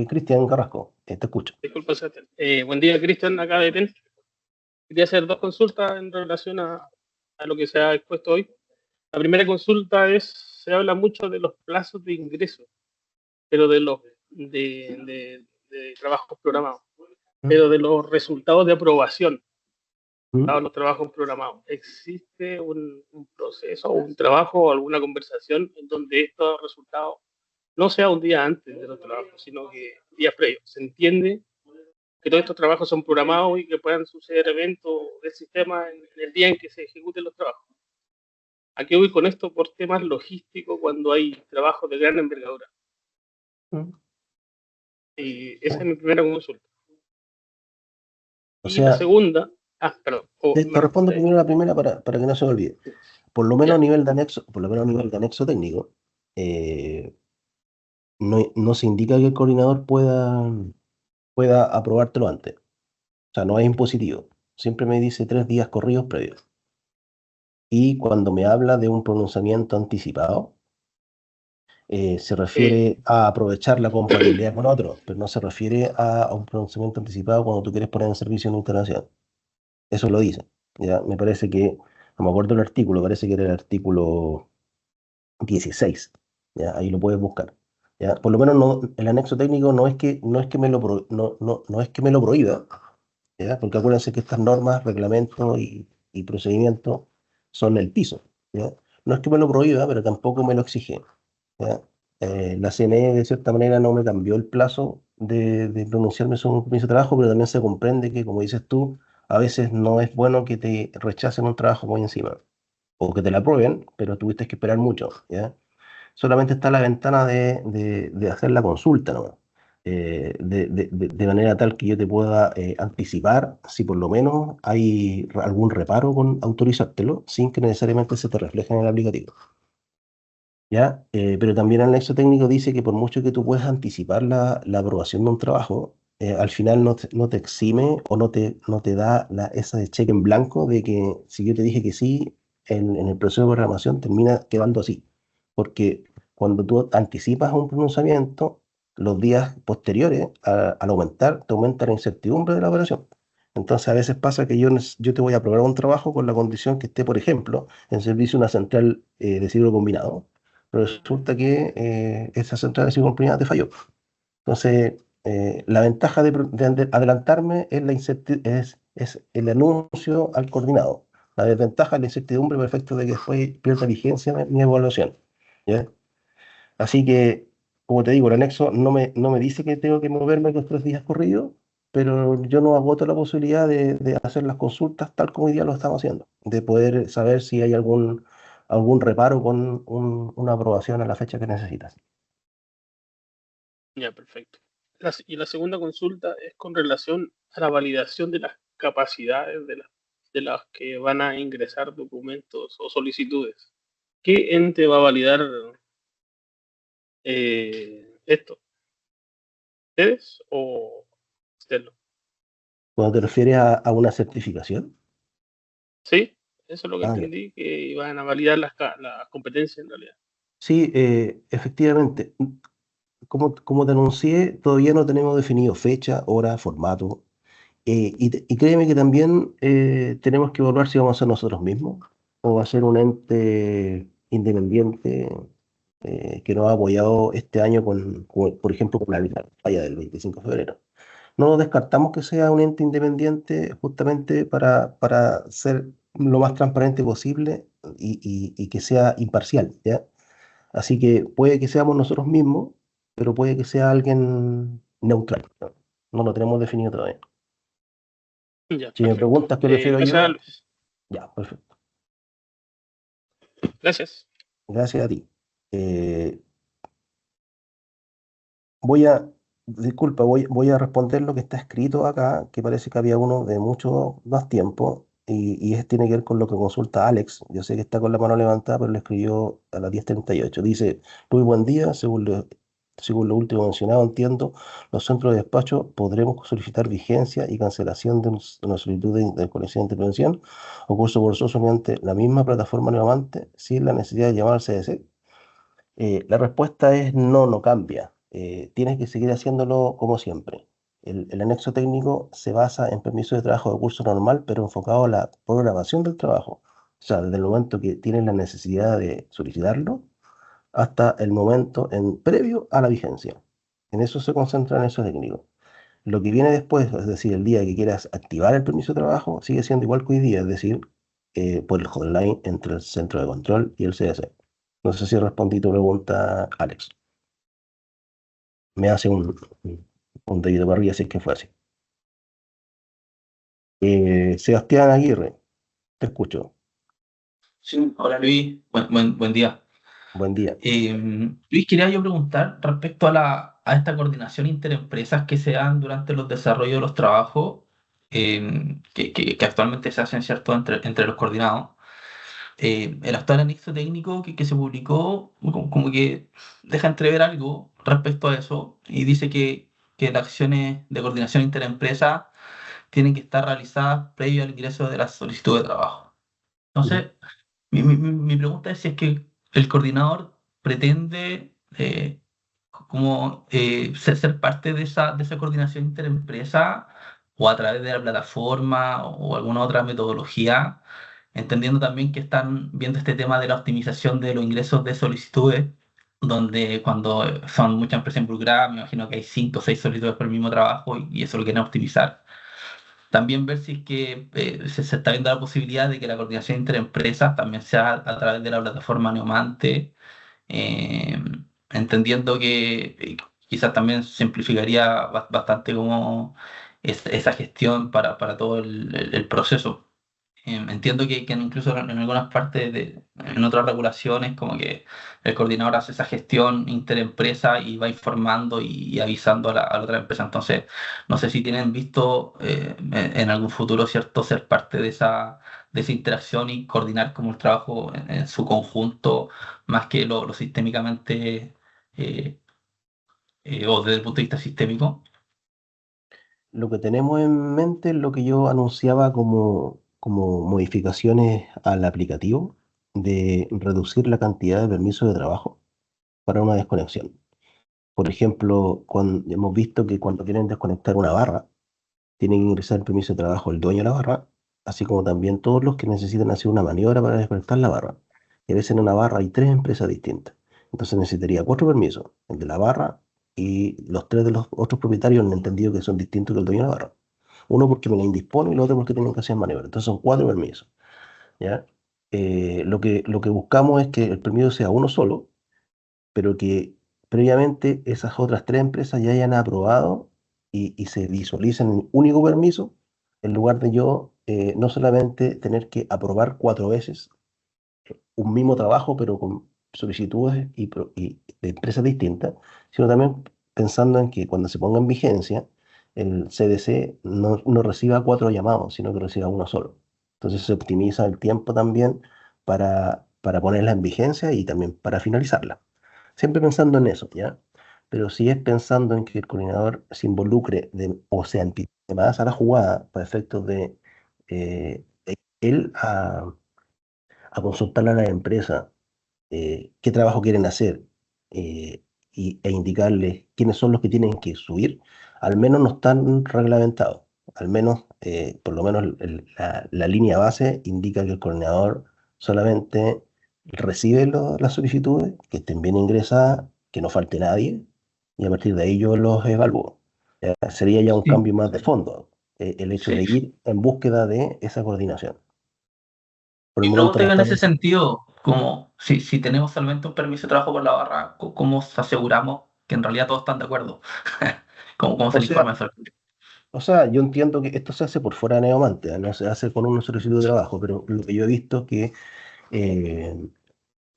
Cristian Carrasco, te escucho. Disculpa, Sebastián. Buen día, Cristian, acá de PEN. Quería hacer dos consultas en relación a lo que se ha expuesto hoy. La primera consulta se habla mucho de los plazos de ingreso, pero de trabajos programados, pero de los resultados de aprobación a los trabajos programados. ¿Existe un proceso, un trabajo o alguna conversación en donde estos resultados no sea un día antes de los trabajos, sino que días previos? Se entiende que todos estos trabajos son programados y que puedan suceder eventos del sistema en el día en que se ejecuten los trabajos. ¿A qué voy con esto? Por temas logísticos cuando hay trabajos de gran envergadura. Y esa es mi primera consulta. O Y la sea, segunda... perdón. te respondo primero la primera para que no se me olvide. Por lo menos a nivel de anexo técnico, no se indica que el coordinador pueda aprobártelo antes. O sea, no es impositivo. Siempre me dice 3 días corridos previos. Y cuando me habla de un pronunciamiento anticipado, se refiere a aprovechar la compatibilidad con otro, pero no se refiere a un pronunciamiento anticipado cuando tú quieres poner en servicio una instalación. Eso lo dice. ¿Ya? Me parece que, no me acuerdo el artículo, parece que era el artículo 16. ¿Ya? Ahí lo puedes buscar. ¿Ya? Por lo menos el anexo técnico no es que me lo prohíba, ¿ya? Porque acuérdense que estas normas, reglamentos y procedimientos son el piso. ¿Ya? No es que me lo prohíba, pero tampoco me lo exige. ¿Ya? La CNE de cierta manera no me cambió el plazo de pronunciarme sobre un permiso de trabajo, pero también se comprende que, como dices tú, a veces no es bueno que te rechacen un trabajo muy encima, o que te la aprueben, pero tuviste que esperar mucho. ¿Ya? Solamente está la ventana de hacer la consulta, ¿no? De manera tal que yo te pueda anticipar si por lo menos hay algún reparo con autorizártelo sin que necesariamente se te refleje en el aplicativo. ¿Ya? Pero también el anexo técnico dice que por mucho que tú puedas anticipar la aprobación de un trabajo, al final no te exime o no te da ese cheque en blanco de que si yo te dije que sí, en el proceso de programación termina quedando así. Porque cuando tú anticipas un pronunciamiento, los días posteriores, al aumentar, te aumenta la incertidumbre de la operación. Entonces, a veces pasa que yo te voy a probar un trabajo con la condición que esté, por ejemplo, en servicio una central de ciclo combinado, pero resulta que esa central de ciclo combinado te falló. Entonces, la ventaja de adelantarme es, es el anuncio al coordinado. La desventaja es la incertidumbre por efecto de que después pierda vigencia mi evaluación. ¿Ya? Así que, como te digo, el anexo no me dice que tengo que moverme los 3 días corridos, pero yo no agoto la posibilidad de hacer las consultas tal como hoy día lo estamos haciendo, de poder saber si hay algún reparo con una aprobación a la fecha que necesitas. Ya, perfecto. Y la segunda consulta es con relación a la validación de las capacidades de las que van a ingresar documentos o solicitudes. ¿Qué ente va a validar esto? ¿Ustedes o Stelo? Cuando te refieres a una certificación, Sí, eso es lo que ya. entendí, que iban a validar las competencias en realidad. Sí, efectivamente. Como te anuncié, todavía no tenemos definido fecha, hora, formato. Y créeme que también tenemos que evaluar si vamos a ser nosotros mismos o va a ser un ente independiente que nos ha apoyado este año por ejemplo, con la falla del 25 de febrero. No descartamos que sea un ente independiente justamente para ser lo más transparente posible y que sea imparcial, ¿ya? Así que puede que seamos nosotros mismos, pero puede que sea alguien neutral. No lo tenemos definido todavía. Ya, Si me perfecto. preguntas qué prefiero Gracias, yo, Luis. ya, perfecto. Gracias. Gracias a ti. Eh, voy a responder lo que está escrito acá, que parece que había uno de mucho más tiempo, tiene que ver con lo que consulta Alex. Yo sé que está con la mano levantada, pero lo escribió a las 10:38. Dice, muy buen día, según lo último mencionado, entiendo, los centros de despacho podremos solicitar vigencia y cancelación de una solicitud de conexión de intervención o curso forzoso mediante la misma plataforma nuevamente, sin la necesidad de llamar al CDC. La respuesta es no, no cambia. Tienes que seguir haciéndolo como siempre. El anexo técnico se basa en permiso de trabajo de curso normal, pero enfocado a la programación del trabajo. O sea, desde el momento que tienes la necesidad de solicitarlo hasta el momento previo a la vigencia. En eso se concentra el anexo técnico. Lo que viene después, es decir, el día que quieras activar el permiso de trabajo, sigue siendo igual que hoy día, es decir, por el hotline entre el centro de control y el CSE. No sé si respondí tu pregunta, Alex. Me hace un dedito para arriba si es que fue así. Sebastián Aguirre, te escucho. Sí, hola Luis, buen día. Buen día. Luis, quería yo preguntar respecto a esta coordinación interempresas que se dan durante los desarrollos de los trabajos que actualmente se hacen, ¿cierto?, entre los coordinados. El actual anexo técnico que se publicó como que deja entrever algo respecto a eso y dice que las acciones de coordinación interempresa tienen que estar realizadas previo al ingreso de la solicitud de trabajo. Entonces, mi pregunta es si es que el coordinador pretende ser parte de esa coordinación interempresa o a través de la plataforma o alguna otra metodología, entendiendo también que están viendo este tema de la optimización de los ingresos de solicitudes, donde cuando son muchas empresas involucradas, me imagino que hay 5 o 6 solicitudes por el mismo trabajo y eso lo quieren optimizar. También ver si es que se está viendo la posibilidad de que la coordinación entre empresas también sea a través de la plataforma Neomante, eh, entendiendo que quizás también simplificaría bastante como esa gestión para todo el proceso. Entiendo que incluso en algunas partes, en otras regulaciones, como que el coordinador hace esa gestión interempresa y va informando y avisando a la otra empresa. Entonces, no sé si tienen visto en algún futuro, ¿cierto?, ser parte de esa interacción y coordinar como el trabajo en su conjunto, más que lo sistémicamente o desde el punto de vista sistémico. lo que tenemos en mente es lo que yo anunciaba como modificaciones al aplicativo de reducir la cantidad de permisos de trabajo para una desconexión. Por ejemplo, cuando hemos visto que cuando quieren desconectar una barra, tienen que ingresar el permiso de trabajo el dueño de la barra, así como también todos los que necesitan hacer una maniobra para desconectar la barra. Y a veces en una barra hay 3 empresas distintas. Entonces necesitaría 4 permisos, el de la barra y los 3 de los otros propietarios han entendido que son distintos que el dueño de la barra. Uno porque me la indispone y el otro porque tienen que hacer maniobra. Entonces son 4 permisos. ¿Ya? Lo que buscamos es que el permiso sea uno solo, pero que previamente esas otras 3 empresas ya hayan aprobado y se visualicen en un único permiso, en lugar de yo no solamente tener que aprobar 4 veces un mismo trabajo, pero con solicitudes y de empresas distintas, sino también pensando en que cuando se ponga en vigencia, el CDC no reciba 4 llamados, sino que reciba uno solo. Entonces se optimiza el tiempo también para ponerla en vigencia y también para finalizarla. Siempre pensando en eso, ¿ya? Pero si es pensando en que el coordinador se involucre o sea más a la jugada para efectos de él a consultarle a la empresa qué trabajo quieren hacer e indicarles quiénes son los que tienen que subir, al menos no están reglamentados. Al menos, por lo menos la línea base indica que el coordinador solamente recibe las solicitudes, que estén bien ingresadas, que no falte nadie, y a partir de ahí yo los evalúo. Sería ya un Sí, cambio más de fondo, el hecho sí. de ir en búsqueda de esa coordinación. Por el Mi momento pregunta no iba en ese estamos. sentido, como si tenemos solamente un permiso de trabajo por la barra, ¿cómo aseguramos que en realidad todos están de acuerdo? ¿Cómo se O le sea, informa eso? O sea, yo entiendo que esto se hace por fuera de Neomante, no se hace con una solicitud de trabajo, pero lo que yo he visto es que eh,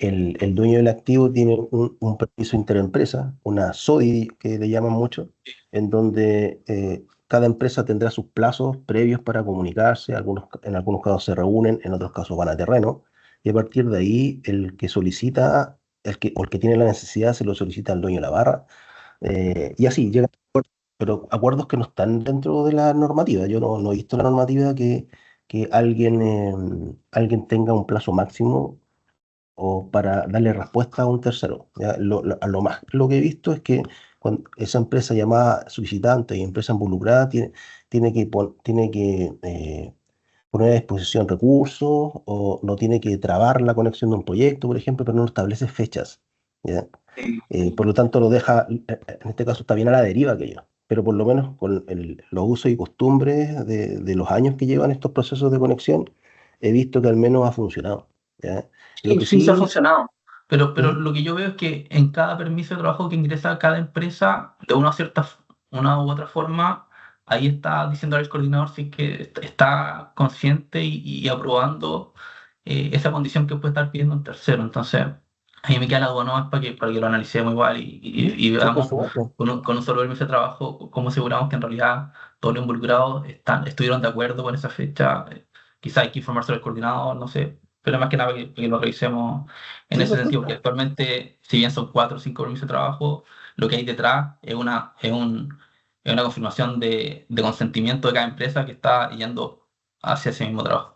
el dueño del activo tiene un permiso interempresa, una SODI que le llaman mucho, en donde cada empresa tendrá sus plazos previos para comunicarse, en algunos casos se reúnen, en otros casos van a terreno, y a partir de ahí el que solicita, o el que tiene la necesidad se lo solicita al dueño de la barra, y así llega pero acuerdos que no están dentro de la normativa. Yo no he visto la normativa que alguien tenga un plazo máximo o para darle respuesta a un tercero. ¿Ya? A lo más lo que he visto es que cuando esa empresa llamada solicitante y empresa involucrada tiene que poner a disposición recursos o no tiene que trabar la conexión de un proyecto, por ejemplo, pero no establece fechas. ¿Ya? Por lo tanto, lo deja, en este caso está bien a la deriva aquello, pero por lo menos con los usos y costumbres de los años que llevan estos procesos de conexión, he visto que al menos ha funcionado. ¿Ya? Lo Sí, que sí, se ha sí, funcionado. Pero ¿Mm? lo que yo veo es que en cada permiso de trabajo que ingresa cada empresa, de una u otra forma, ahí está diciendo al coordinador si es que está consciente y aprobando esa condición que puede estar pidiendo un tercero. Entonces, ahí me queda la duda nomás para que lo analicemos igual y Sí, por veamos supuesto. con un solo permiso de trabajo cómo aseguramos que en realidad todos los involucrados estuvieron de acuerdo con esa fecha. Quizá hay que informar sobre el coordinador, no sé, pero más que nada que lo revisemos en Sí, ese sentido, porque perfecto. actualmente, si bien son 4 o 5 permisos de trabajo, lo que hay detrás es una confirmación de consentimiento de cada empresa que está yendo hacia ese mismo trabajo.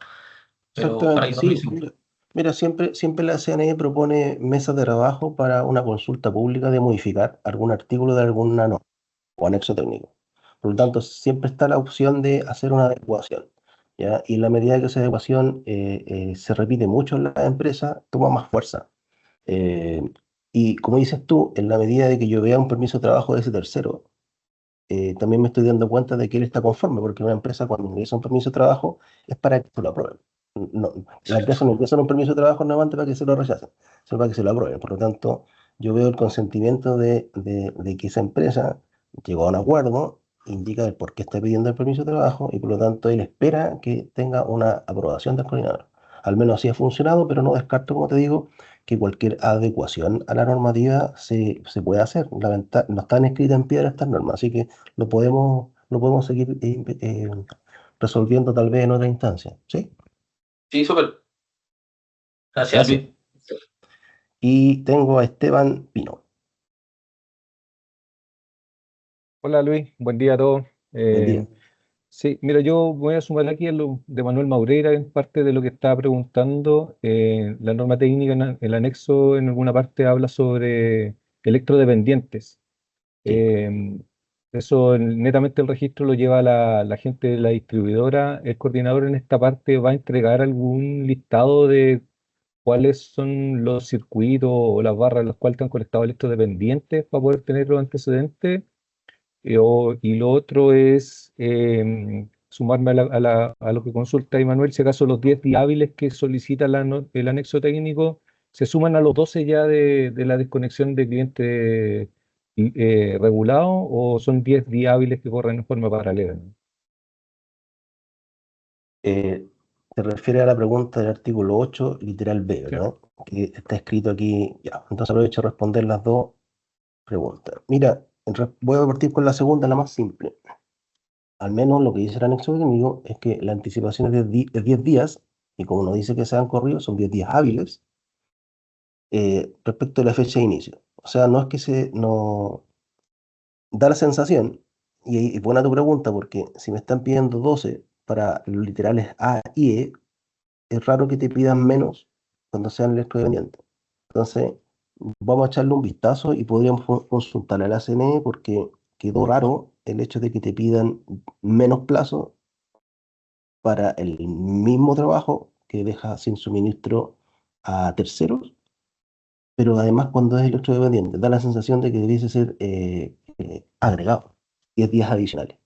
Pero para Exactamente, que lo sí. revisemos. Mira, siempre la CNE propone mesas de trabajo para una consulta pública de modificar algún artículo de alguna norma o anexo técnico. Por lo tanto, siempre está la opción de hacer una adecuación, ¿ya? Y en la medida que esa adecuación se repite mucho en la empresa, toma más fuerza. Eh, y como dices tú, en la medida de que yo vea un permiso de trabajo de ese tercero, también me estoy dando cuenta de que él está conforme, porque una empresa cuando ingresa un permiso de trabajo es para que se lo aprueben. No, la empresa no ingresa un permiso de trabajo nuevamente para que se lo rechacen, sino para que se lo aprueben. Por lo tanto, yo veo el consentimiento de que esa empresa llegó a un acuerdo, indica el por qué está pidiendo el permiso de trabajo y por lo tanto él espera que tenga una aprobación del coordinador. Al menos así ha funcionado, pero no descarto, como te digo, que cualquier adecuación a la normativa se puede hacer. No están escritas en piedra estas normas, así que lo podemos seguir resolviendo tal vez en otra instancia. ¿Sí? Sí, súper. Gracias, Gracias. Luis. Y tengo a Esteban Pino. Hola Luis, buen día a todos. Buen día. Sí, mira, yo voy a sumar aquí a lo de Manuel Maureira en parte de lo que estaba preguntando. La norma técnica en el anexo en alguna parte habla sobre electrodependientes. Sí. Eso netamente el registro lo lleva la gente de la distribuidora. El coordinador en esta parte va a entregar algún listado de cuáles son los circuitos o las barras a las cuales están conectados electrodependientes para poder tener los antecedentes. Y lo otro es sumarme a lo que consulta Emanuel, si acaso los 10 días hábiles que solicita el anexo técnico se suman a los 12 ya de la desconexión de cliente regulado, o son 10 días hábiles que corren en forma paralela. Se refiere a la pregunta del artículo 8, literal B, Sí. ¿verdad? Que está escrito aquí. Ya, entonces aprovecho a responder las dos preguntas. Mira, voy a partir con la segunda, la más simple. Al menos lo que dice el anexo técnico es que la anticipación es de 10 días, y como nos dice que se han corrido, son 10 días hábiles respecto a la fecha de inicio. O sea, no es que no da la sensación, y buena tu pregunta, porque si me están pidiendo 12 para los literales A y E, es raro que te pidan menos cuando sean electrodependientes. Entonces, vamos a echarle un vistazo y podríamos consultar a la CNE porque quedó raro el hecho de que te pidan menos plazo para el mismo trabajo que deja sin suministro a terceros, pero además cuando es electrodependiente, da la sensación de que debiese ser agregado 10 días adicionales.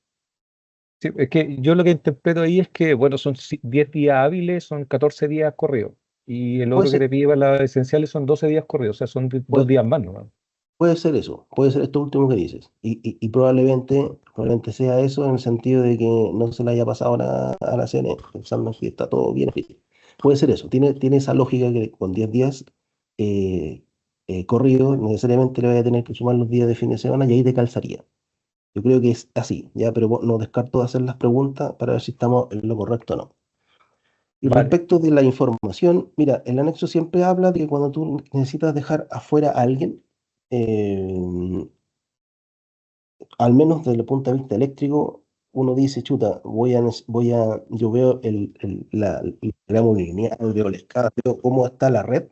Sí, es que yo lo que interpreto ahí es que, bueno, son 10 días hábiles, son 14 días corridos. Y el Puede otro que ser, te pide para las esenciales son 12 días corridos, o sea, son 2 puede, días más, ¿no? puede ser eso, puede ser esto último que dices. Y probablemente sea eso en el sentido de que no se le haya pasado nada a la CNE, pensando que está todo bien. Puede ser eso, tiene esa lógica que con 10 días eh, corridos, necesariamente le vaya a tener que sumar los días de fin de semana y ahí te calzaría. Yo creo que es así, ya, pero no descarto de hacer las preguntas para ver si estamos en lo correcto o no. Y Vale. respecto de la información, mira, el anexo siempre habla de que cuando tú necesitas dejar afuera a alguien, eh, al menos desde el punto de vista eléctrico, uno dice, chuta, yo veo el tramo lineal, veo el escala, veo cómo está la red,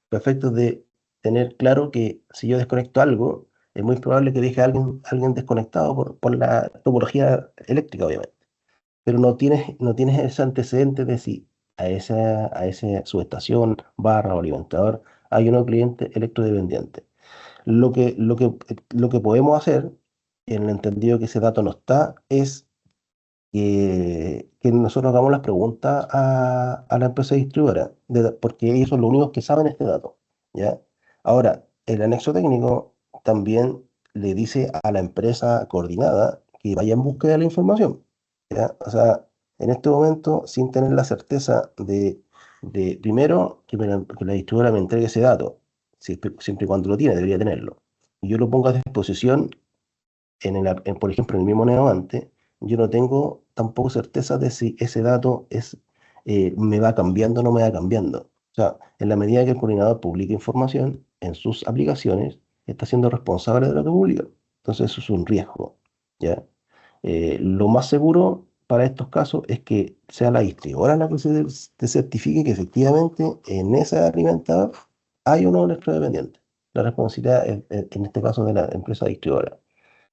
perfecto de tener claro que si yo desconecto algo, es muy probable que deje a alguien desconectado por la topología eléctrica, obviamente. Pero no tienes ese antecedente de si a esa subestación, barra o alimentador, hay uno cliente electrodependiente. Lo que podemos hacer, en el entendido que ese dato no está, es que nosotros hagamos las preguntas a la empresa distribuidora, porque ellos son los únicos que saben este dato, ¿ya? Ahora, el anexo técnico también le dice a la empresa coordinada que vaya en búsqueda de la información, ¿ya? O sea, en este momento, sin tener la certeza de primero, que la distribuidora me entregue ese dato, siempre y cuando lo tiene, debería tenerlo, y yo lo pongo a disposición por ejemplo, en el mismo Neovante, yo no tengo tampoco certeza de si ese dato me va cambiando o no me va cambiando. O sea, en la medida que el coordinador publica información en sus aplicaciones, está siendo responsable de lo que publica. Entonces, eso es un riesgo, ¿ya? Lo más seguro para estos casos es que sea la distribuidora la que te certifique que efectivamente en ese alimentador hay uno electrodependiente. La responsabilidad es, en este caso, de la empresa distribuidora.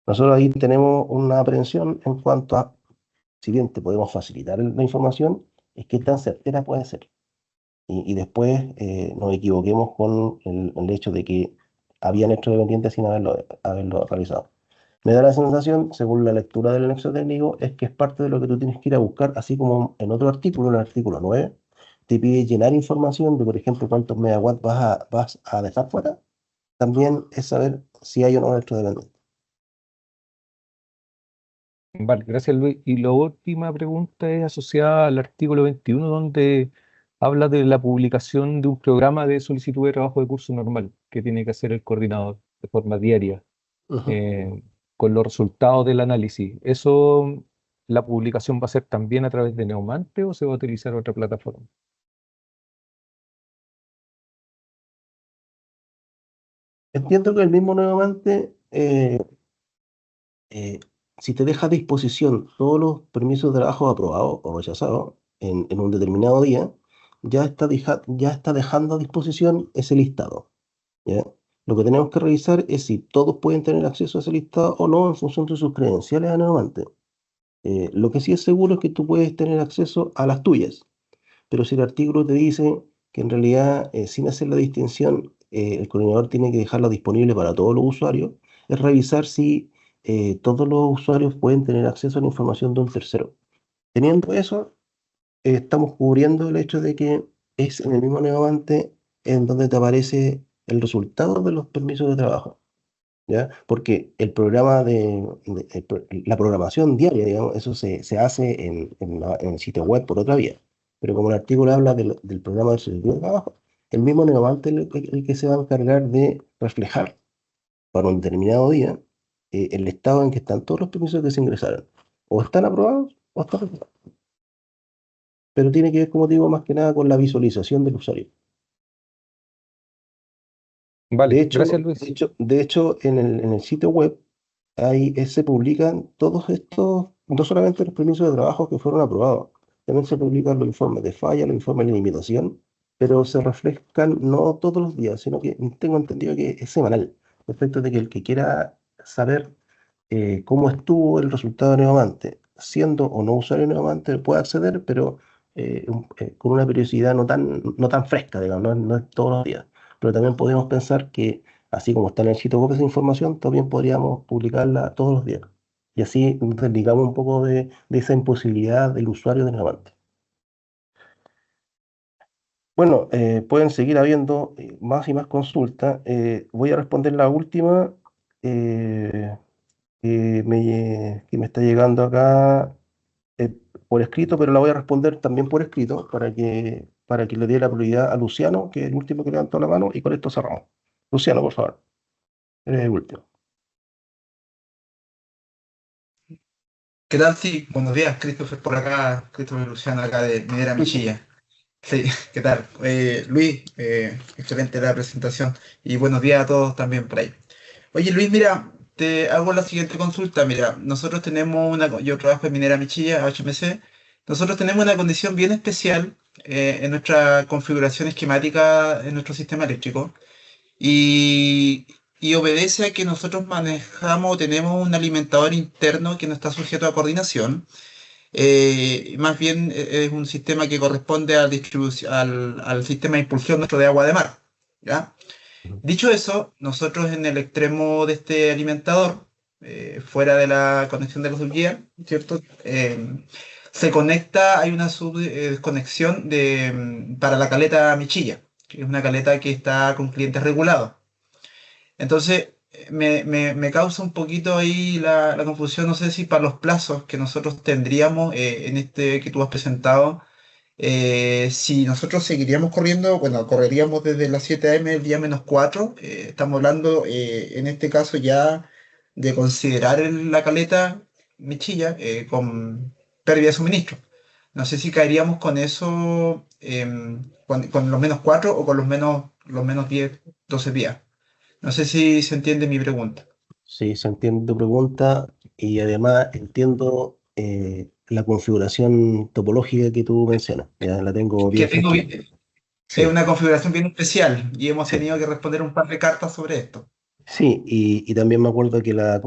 Nosotros ahí tenemos una aprehensión en cuanto a, si bien te podemos facilitar la información, es que tan certera puede ser. Y después nos equivoquemos con el hecho de que habían hecho dependientes sin haberlo realizado. Me da la sensación, según la lectura del anexo técnico, es que es parte de lo que tú tienes que ir a buscar, así como en otro artículo, en el artículo 9, te pide llenar información de, por ejemplo, cuántos megawatts vas a dejar fuera. También es saber si hay o no electrodependientes. Vale, gracias Luis. Y la última pregunta es asociada al artículo 21, donde habla de la publicación de un programa de solicitud de trabajo de curso normal que tiene que hacer el coordinador de forma diaria, Ujú. eh, con los resultados del análisis. ¿Eso, la publicación va a ser también a través de Neomante o se va a utilizar otra plataforma? Entiendo que el mismo nuevamente si te deja a disposición todos los permisos de trabajo aprobados o rechazados en un determinado día, ya está dejando a disposición ese listado, ¿ya? Lo que tenemos que revisar es si todos pueden tener acceso a ese listado o no en función de sus credenciales nuevamente. Lo que sí es seguro es que tú puedes tener acceso a las tuyas, pero si el artículo te dice que en realidad, sin hacer la distinción, el coordinador tiene que dejarlo disponible para todos los usuarios, es revisar si todos los usuarios pueden tener acceso a la información de un tercero. Teniendo eso, estamos cubriendo el hecho de que es en el mismo Neovante en donde te aparece el resultado de los permisos de trabajo, ¿ya? Porque el programa la programación diaria, digamos, eso se hace en el sitio web por otra vía. Pero como el artículo habla del programa de solicitud de trabajo, el mismo Neovante es el que se va a encargar de reflejar para un determinado día el estado en que están todos los permisos que se ingresaron. O están aprobados o están rechazados. Pero tiene que ver, como digo, más que nada con la visualización del usuario. Vale, De hecho, gracias Luis. de hecho en el sitio web ahí se publican todos estos, no solamente los permisos de trabajo que fueron aprobados, también se publican los informes de falla, los informes de limitación, pero se reflejan no todos los días, sino que tengo entendido que es semanal. Respecto de que el que quiera saber cómo estuvo el resultado de Neovante, siendo o no usuario de Neovante, puede acceder, pero con una periodicidad no tan fresca, digamos, no es todos los días. Pero también podemos pensar que, así como está en el sitio web esa información, también podríamos publicarla todos los días. Y así nos desligamos un poco de esa imposibilidad del usuario de Neovante. Bueno, pueden seguir habiendo más y más consultas. Voy a responder la última que me está llegando acá por escrito, pero la voy a responder también por escrito para que le dé la prioridad a Luciano, que es el último que levantó la mano, y con esto cerramos. Luciano, por favor. Eres el último. ¿Qué tal? Sí, buenos días, Christopher por acá, Christopher Luciano acá de Minera Michilla. Sí, ¿qué tal? Luis, excelente la presentación y buenos días a todos también por ahí. Oye Luis, mira, te hago la siguiente consulta. Mira, nosotros tenemos yo trabajo en Minera Michilla, HMC. Nosotros tenemos una condición bien especial en nuestra configuración esquemática en nuestro sistema eléctrico y, y obedece a que nosotros tenemos un alimentador interno que no está sujeto a coordinación. Más bien es un sistema que corresponde al sistema de impulsión nuestro de agua de mar, ¿ya? Dicho eso, nosotros en el extremo de este alimentador, fuera de la conexión de los Dulguía, ¿cierto? Se conecta, hay una subconexión para la caleta Michilla, que es una caleta que está con clientes regulados. Entonces, me causa un poquito ahí la confusión, no sé si para los plazos que nosotros tendríamos en este que tú has presentado, si nosotros seguiríamos corriendo, bueno, correríamos desde las 7 a.m. el día -4, estamos hablando en este caso ya de considerar la caleta Michilla con pérdida de suministro. No sé si caeríamos con eso, con los -4 o con los menos 10, 12 días. No sé si se entiende mi pregunta. Sí, se entiende tu pregunta y además entiendo la configuración topológica que tú mencionas. Ya la tengo bien fresquita. Sí. Es una configuración bien especial y hemos tenido que responder un par de cartas sobre esto. Sí, y también me acuerdo que la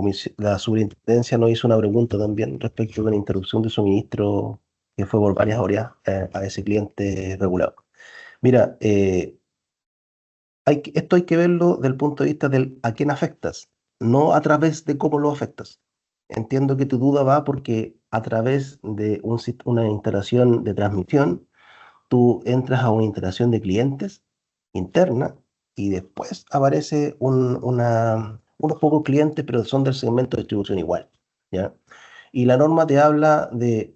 superintendencia nos hizo una pregunta también respecto de la interrupción de suministro que fue por varias horas a ese cliente regulado. Mira, esto hay que verlo desde el punto de vista del a quién afectas, no a través de cómo lo afectas. Entiendo que tu duda va porque a través de una instalación de transmisión, tú entras a una instalación de clientes interna y después aparece unos pocos clientes, pero son del segmento de distribución igual, ¿ya? Y la norma te habla de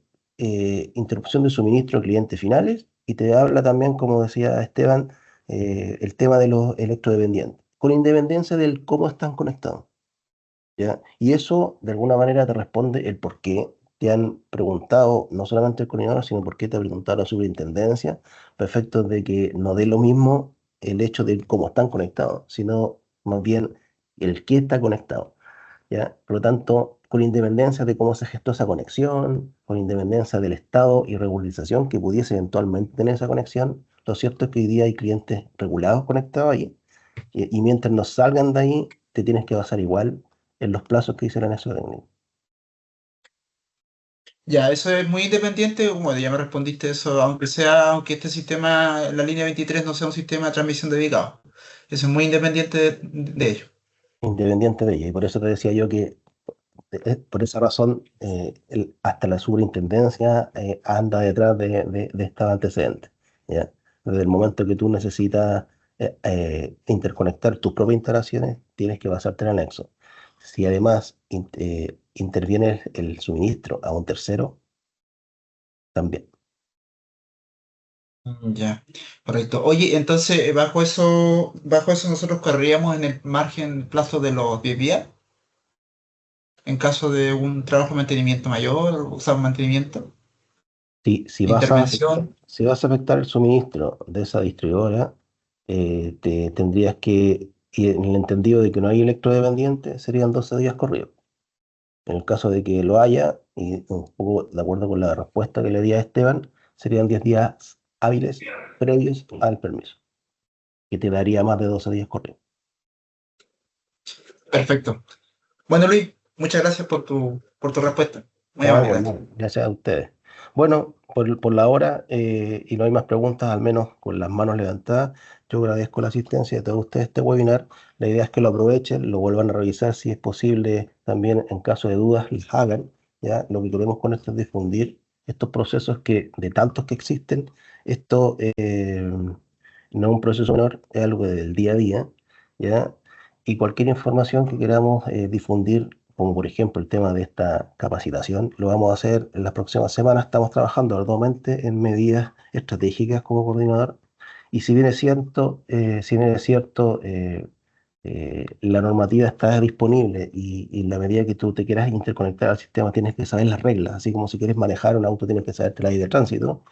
interrupción de suministro a clientes finales y te habla también, como decía Esteban, el tema de los electrodependientes, con independencia del cómo están conectados, ¿ya? Y eso, de alguna manera, te responde el por qué te han preguntado, no solamente el coordinador, sino por qué te ha preguntado la superintendencia, para efectos de que no dé lo mismo el hecho de cómo están conectados, sino más bien el qué está conectado. ¿ya? Por lo tanto, con independencia de cómo se gestó esa conexión, con independencia del estado y regularización que pudiese eventualmente tener esa conexión, lo cierto es que hoy día hay clientes regulados conectados ahí, y mientras no salgan de ahí, te tienes que basar igual en los plazos que dice la nexo técnico. Ya, eso es muy independiente, bueno, ya me respondiste eso, aunque este sistema, la línea 23 no sea un sistema de transmisión dedicado. Eso es muy independiente de ello. Independiente de ella. Y por eso te decía yo que por esa razón hasta la superintendencia anda detrás de estos antecedentes, ¿ya? Desde el momento que tú necesitas interconectar tus propias instalaciones, tienes que basarte en el anexo. Si además interviene el suministro a un tercero, también. Ya, correcto. Oye, entonces, bajo eso nosotros correríamos en el margen plazo de los 10 días, en caso de un trabajo de mantenimiento mayor, usar mantenimiento, Si intervención. si vas a afectar el suministro de esa distribuidora, te tendrías que, y en el entendido de que no hay electrodependiente, serían 12 días corridos. En el caso de que lo haya, y un poco de acuerdo con la respuesta que le di a Esteban, serían 10 días hábiles previos al permiso, que te daría más de 12 días corridos. Perfecto. Bueno, Luis, muchas gracias por tu respuesta. Muy No, amable, bueno, gracias. gracias a ustedes. Bueno, por la hora, y no hay más preguntas, al menos con las manos levantadas, yo agradezco la asistencia de todos ustedes a este webinar. La idea es que lo aprovechen, lo vuelvan a revisar si es posible, también en caso de dudas, los hagan, ¿ya? Lo que queremos con esto es difundir estos procesos que, de tantos que existen, esto no es un proceso menor, es algo del día a día, ¿ya? Y cualquier información que queramos difundir, como por ejemplo el tema de esta capacitación, lo vamos a hacer en las próximas semanas. Estamos trabajando arduamente en medidas estratégicas como coordinador. Y si bien es cierto, la normativa está disponible, y en la medida que tú te quieras interconectar al sistema tienes que saber las reglas, así como si quieres manejar un auto tienes que saberte la ley de tránsito.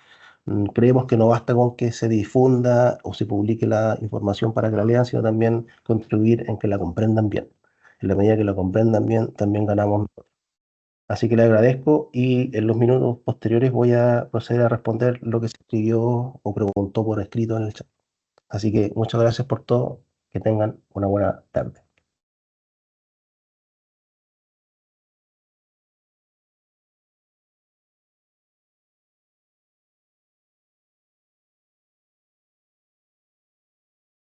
Creemos que no basta con que se difunda o se publique la información para que la lean, sino también contribuir en que la comprendan bien. En la medida que la comprendan bien, también ganamos nosotros. Así que le agradezco, y en los minutos posteriores voy a proceder a responder lo que se escribió o preguntó por escrito en el chat. Así que muchas gracias por todo. Que tengan una buena tarde.